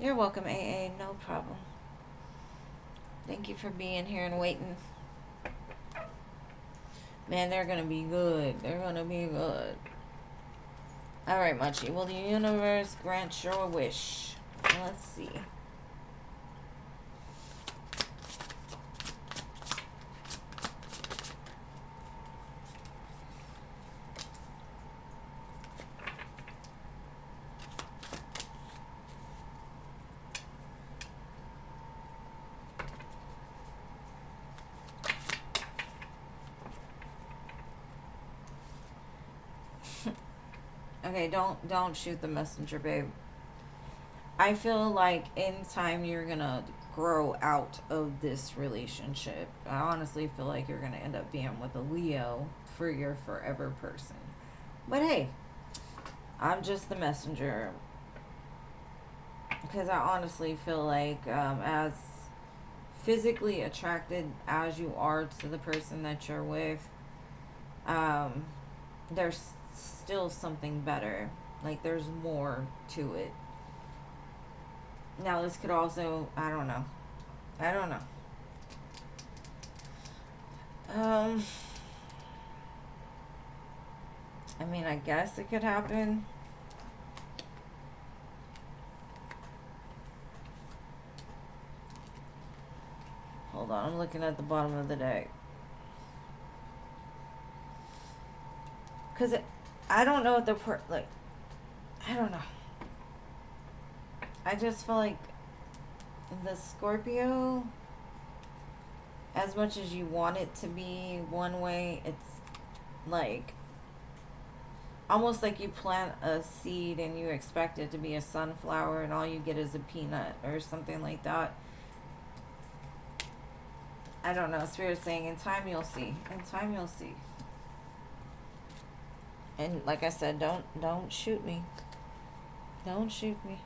You're welcome, AA. No problem. Thank you for being here and waiting. Man, they're gonna be good. They're gonna be good. Alright, Machi. Will the universe grant your wish? Let's see. Okay, don't shoot the messenger, babe. I feel like in time you're gonna grow out of this relationship. I honestly feel like you're gonna end up being with a Leo for your forever person. But hey, I'm just the messenger. Because I honestly feel like as physically attracted as you are to the person that you're with, there's still something better. Like, there's more to it. Now, this could also, I don't know. I mean, I guess it could happen. Hold on, I'm looking at the bottom of the deck. Because I don't know what the I don't know. I just feel like the Scorpio, as much as you want it to be one way, it's like almost like you plant a seed and you expect it to be a sunflower and all you get is a peanut or something like that. I don't know. Spirit's saying in time you'll see. In time you'll see. And like I said, don't shoot me. Don't shoot me.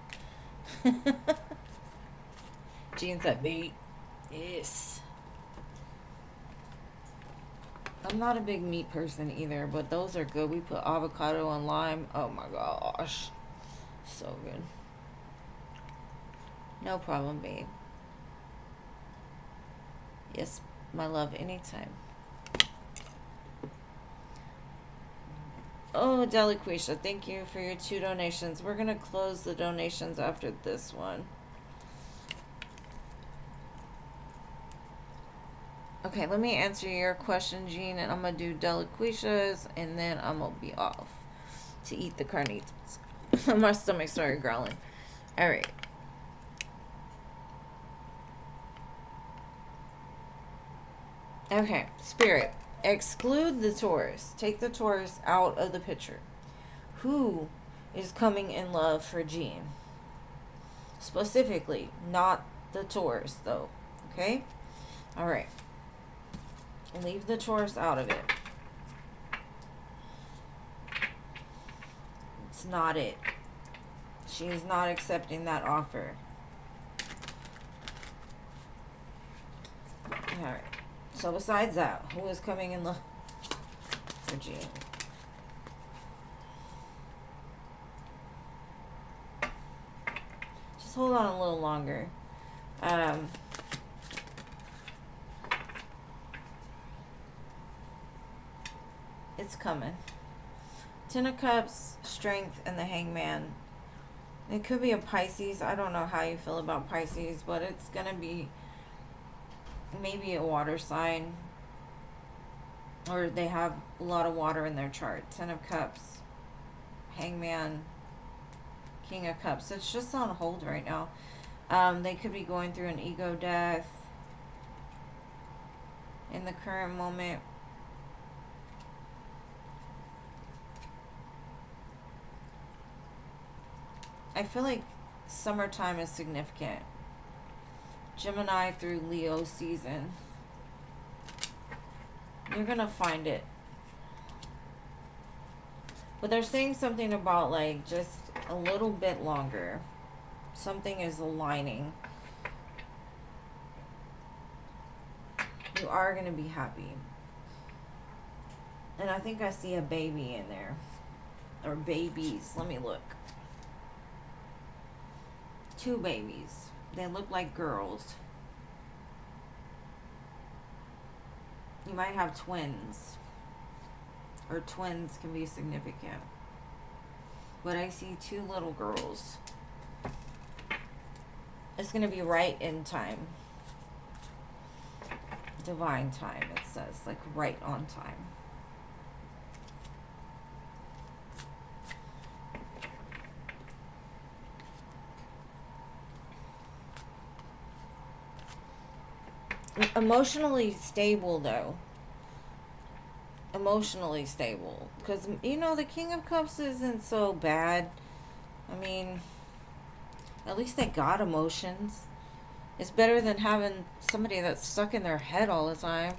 Jean said meat. Yes. I'm not a big meat person either, but those are good. We put avocado and lime. Oh my gosh. So good. No problem, babe. Yes, my love, anytime. Oh, Deliquisha, thank you for your 2 donations. We're going to close the donations after this one. Okay, let me answer your question, Jean, and I'm going to do Deliquisha's, and then I'm going to be off to eat the carnitas. My stomach started growling. All right. Okay, Spirit, exclude the Taurus. Take the Taurus out of the picture. Who is coming in love for Jean? Specifically, not the Taurus, though. Okay? All right. Leave the Taurus out of it. It's not it. She's not accepting that offer. All right. So besides that, who is coming in love for Jean? Just hold on a little longer. It's coming. 10 of Cups, Strength, and the Hangman. It could be a Pisces. I don't know how you feel about Pisces, but it's going to be maybe a water sign. Or they have a lot of water in their chart. 10 of Cups, Hangman, King of Cups. It's just on hold right now. They could be going through an ego death in the current moment. I feel like summertime is significant. Gemini through Leo season. You're going to find it. But they're saying something about like just a little bit longer. Something is aligning. You are going to be happy. And I think I see a baby in there. Or babies. Let me look. 2 babies. They look like girls. You might have twins. Or twins can be significant. But I see 2 little girls. It's going to be right in time. Divine time, it says. Like right on time. Emotionally stable, though. Emotionally stable. Because, you know, the King of Cups isn't so bad. I mean, at least they got emotions. It's better than having somebody that's stuck in their head all the time.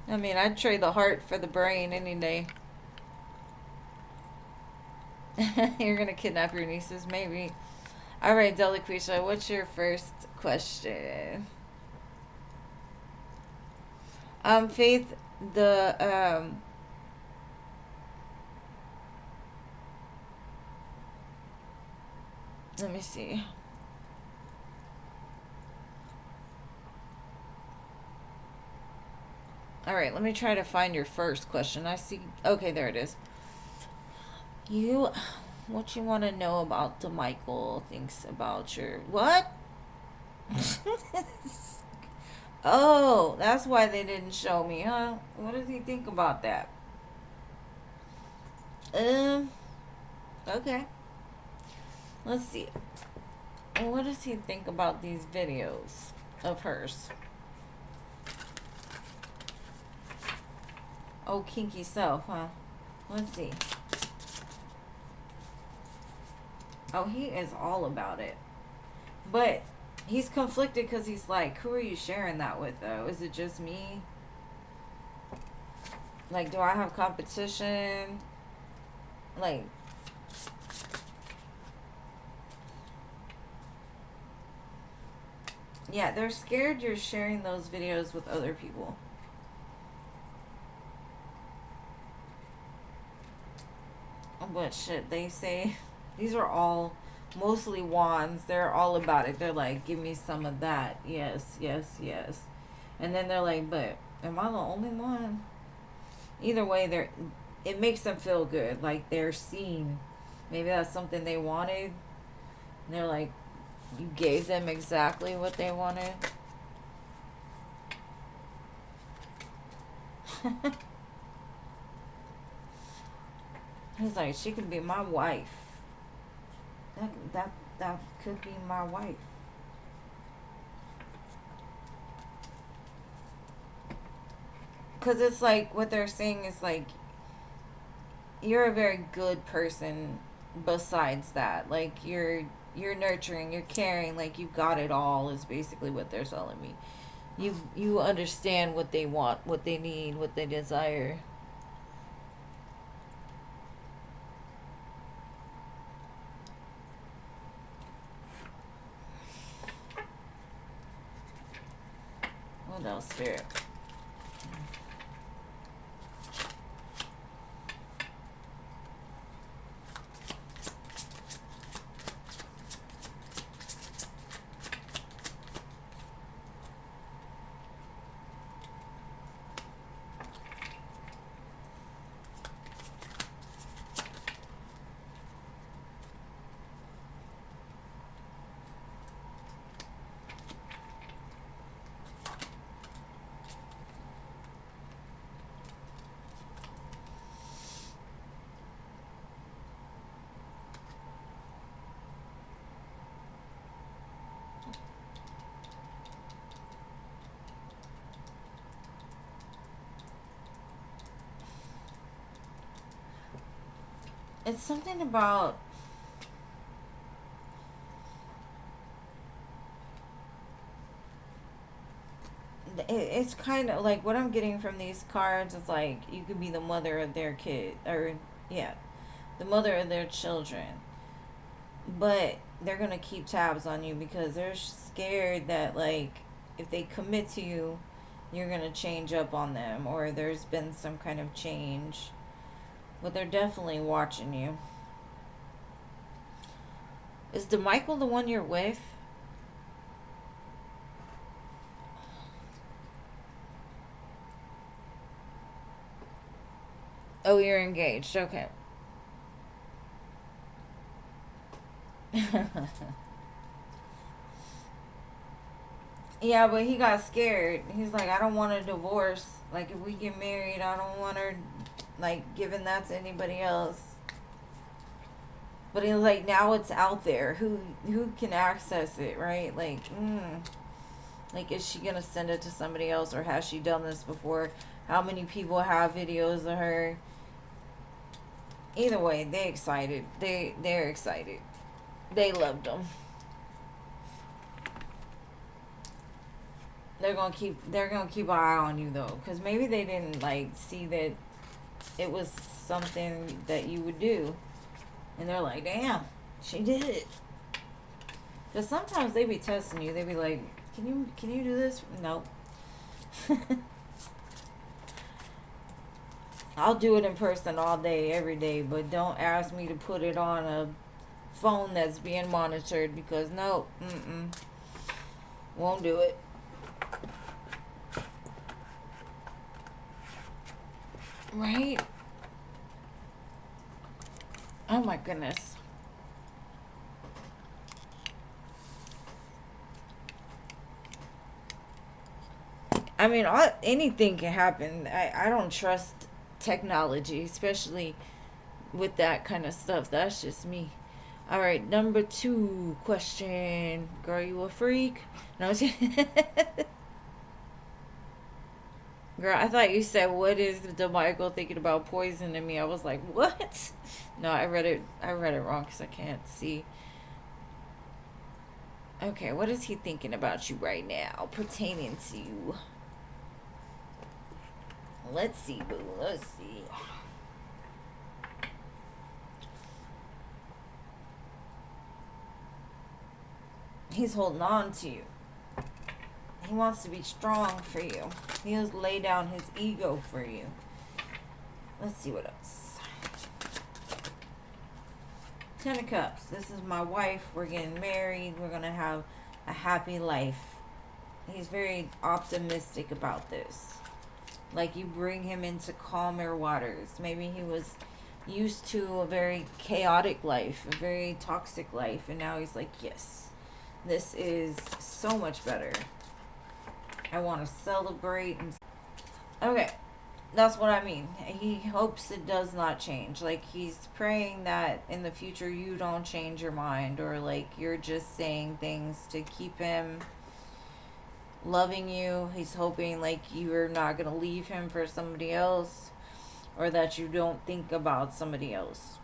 I mean, I'd trade the heart for the brain any day. You're going to kidnap your nieces, maybe. All right, Deliquisha, what's your first question? Faith, the, let me see. All right, let me try to find your first question. I see. Okay, there it is. What you want to know about DeMichael thinks about your, what? Oh, that's why they didn't show me, huh? What does he think about that? Okay. Let's see. What does he think about these videos of hers? Oh, kinky self, huh? Let's see. Oh, he is all about it. But he's conflicted because he's like, who are you sharing that with, though? Is it just me? Like, do I have competition? Like, yeah, they're scared you're sharing those videos with other people. But shit, they say these are all mostly wands. They're all about it. They're like, give me some of that. Yes, yes, yes. And then they're like, but am I the only one? Either way, it makes them feel good. Like they're seen. Maybe that's something they wanted. And they're like, you gave them exactly what they wanted. He's like, she could be my wife. That could be my wife. Because it's like, what they're saying is like, you're a very good person besides that. Like, you're nurturing, you're caring, like, you've got it all is basically what they're telling me. You understand what they want, what they need, what they desire. What else, Spirit? It's something about it's kind of like what I'm getting from these cards is like you could be the mother of their kid, or yeah, the mother of their children, but they're gonna keep tabs on you because they're scared that like if they commit to you, you're gonna change up on them, or there's been some kind of change. But they're definitely watching you. Is DeMichael the one you're with? Oh, you're engaged. Okay. Yeah, but he got scared. He's like, I don't want a divorce. Like, if we get married, I don't want her, like, giving that to anybody else. But he's like, now it's out there. Who can access it, right? Like, is she gonna send it to somebody else, or has she done this before? How many people have videos of her? Either way, they excited. They're excited. They loved them. They're gonna keep an eye on you though, because maybe they didn't like see that it was something that you would do, and they're like, damn, she did it. Because sometimes they be testing you. They be like, can you do this? Nope. I'll do it in person all day, every day, but don't ask me to put it on a phone that's being monitored, because nope, won't do it. Right? Oh my goodness. I mean, anything can happen. I don't trust technology, especially with that kind of stuff. That's just me. All right, number 2 question. Girl, you a freak? No, girl, I thought you said, what is DeMichael thinking about poisoning me? I was like, what? No, I read it wrong because I can't see. Okay, what is he thinking about you right now, pertaining to you? Let's see, boo. Let's see. He's holding on to you. He wants to be strong for you. He'll lay down his ego for you. Let's see what else. 10 of Cups. This is my wife. We're getting married. We're going to have a happy life. He's very optimistic about this. Like, you bring him into calmer waters. Maybe he was used to a very chaotic life, a very toxic life, and now he's like, yes, this is so much better. I want to celebrate. Okay, that's what I mean. He hopes it does not change. Like, he's praying that in the future you don't change your mind, or like you're just saying things to keep him loving you. He's hoping like you're not going to leave him for somebody else, or that you don't think about somebody else.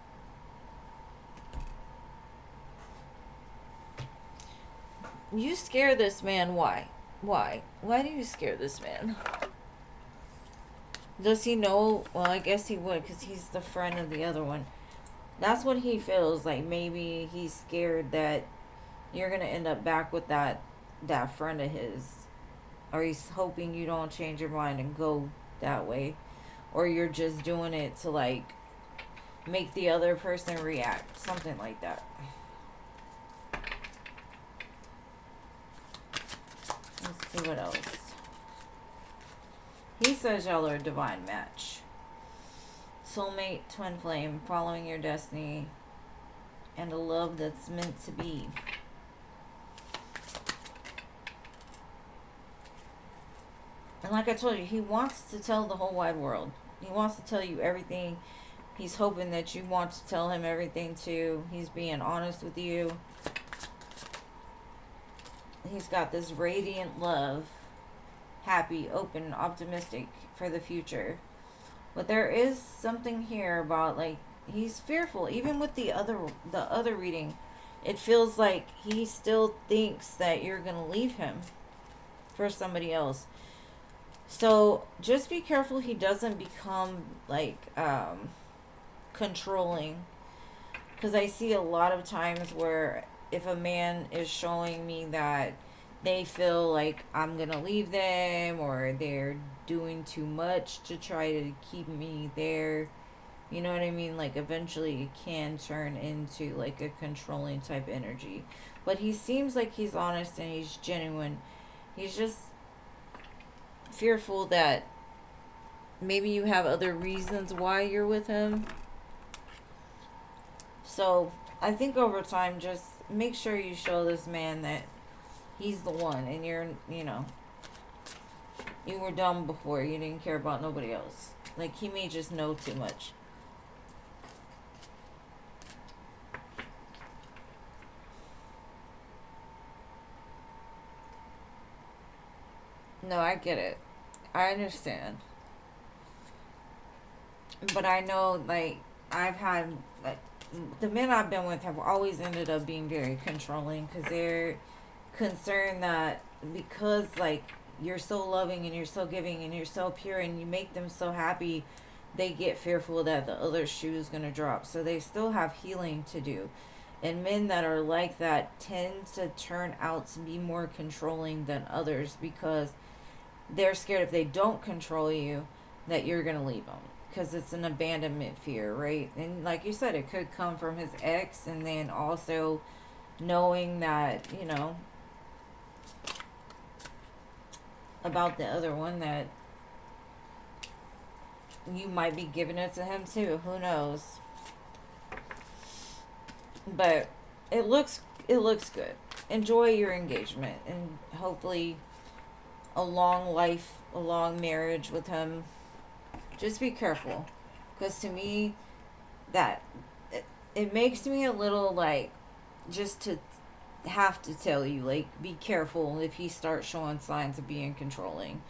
You scare this man. Why do you scare this man? Does he know? Well, I guess he would, because he's the friend of the other one. That's what he feels like. Maybe he's scared that you're going to end up back with that friend of his, or he's hoping you don't change your mind and go that way, or you're just doing it to like make the other person react, something like that. Let's see what else. He says y'all are a divine match. Soulmate, twin flame, following your destiny, and a love that's meant to be. And like I told you, he wants to tell the whole wide world. He wants to tell you everything. He's hoping that you want to tell him everything too. He's being honest with you. He's got this radiant love. Happy, open, optimistic for the future. But there is something here about, like, he's fearful. Even with the other reading, it feels like he still thinks that you're going to leave him for somebody else. So just be careful he doesn't become like controlling, because I see a lot of times where if a man is showing me that they feel like I'm gonna leave them, or they're doing too much to try to keep me there. You know what I mean? Like, eventually it can turn into like a controlling type energy. But he seems like he's honest and he's genuine. He's just fearful that maybe you have other reasons why you're with him. So I think over time, just make sure you show this man that he's the one, and you were dumb before. You didn't care about nobody else. Like, he may just know too much. No, I get it. I understand. But I know, like, I've had, like, the men I've been with have always ended up being very controlling because they're concerned that because, like, you're so loving and you're so giving and you're so pure and you make them so happy, they get fearful that the other shoe is going to drop. So they still have healing to do. And men that are like that tend to turn out to be more controlling than others because they're scared if they don't control you that you're going to leave them, because it's an abandonment fear, right? And like you said, it could come from his ex, and then also knowing that, about the other one, that you might be giving it to him too. Who knows? But it looks good. Enjoy your engagement, and hopefully a long life, a long marriage with him. Just be careful, because to me, that it makes me a little, like, just to have to tell you, like, be careful if he starts showing signs of being controlling.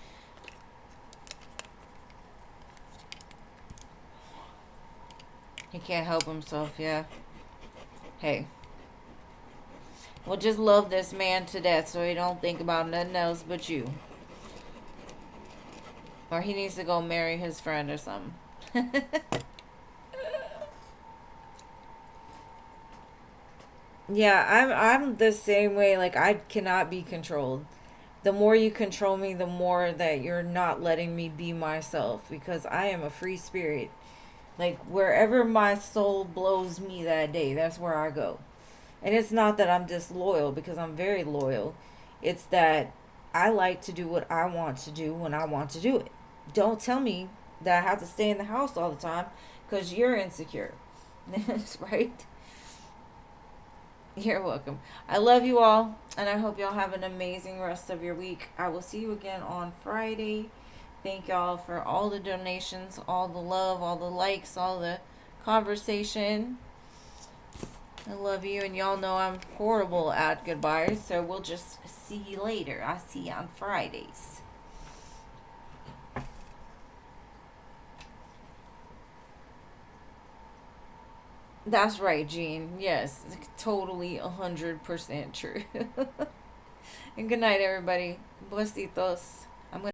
He can't help himself. Yeah. Hey, well, just love this man to death so he don't think about nothing else but you. Or he needs to go marry his friend or something. Yeah, I'm the same way. Like, I cannot be controlled. The more you control me, the more that you're not letting me be myself, because I am a free spirit. Like, wherever my soul blows me that day, that's where I go. And it's not that I'm disloyal, because I'm very loyal. It's that I like to do what I want to do when I want to do it. Don't tell me that I have to stay in the house all the time because you're insecure. Right? You're welcome. I love you all, and I hope y'all have an amazing rest of your week. I will see you again on Friday. Thank y'all for all the donations, all the love, all the likes, all the conversation. I love you, and y'all know I'm horrible at goodbyes, so we'll just see you later. I'll see you on Fridays. That's right, Jean. Yes, totally 100% true. And good night, everybody. Besitos.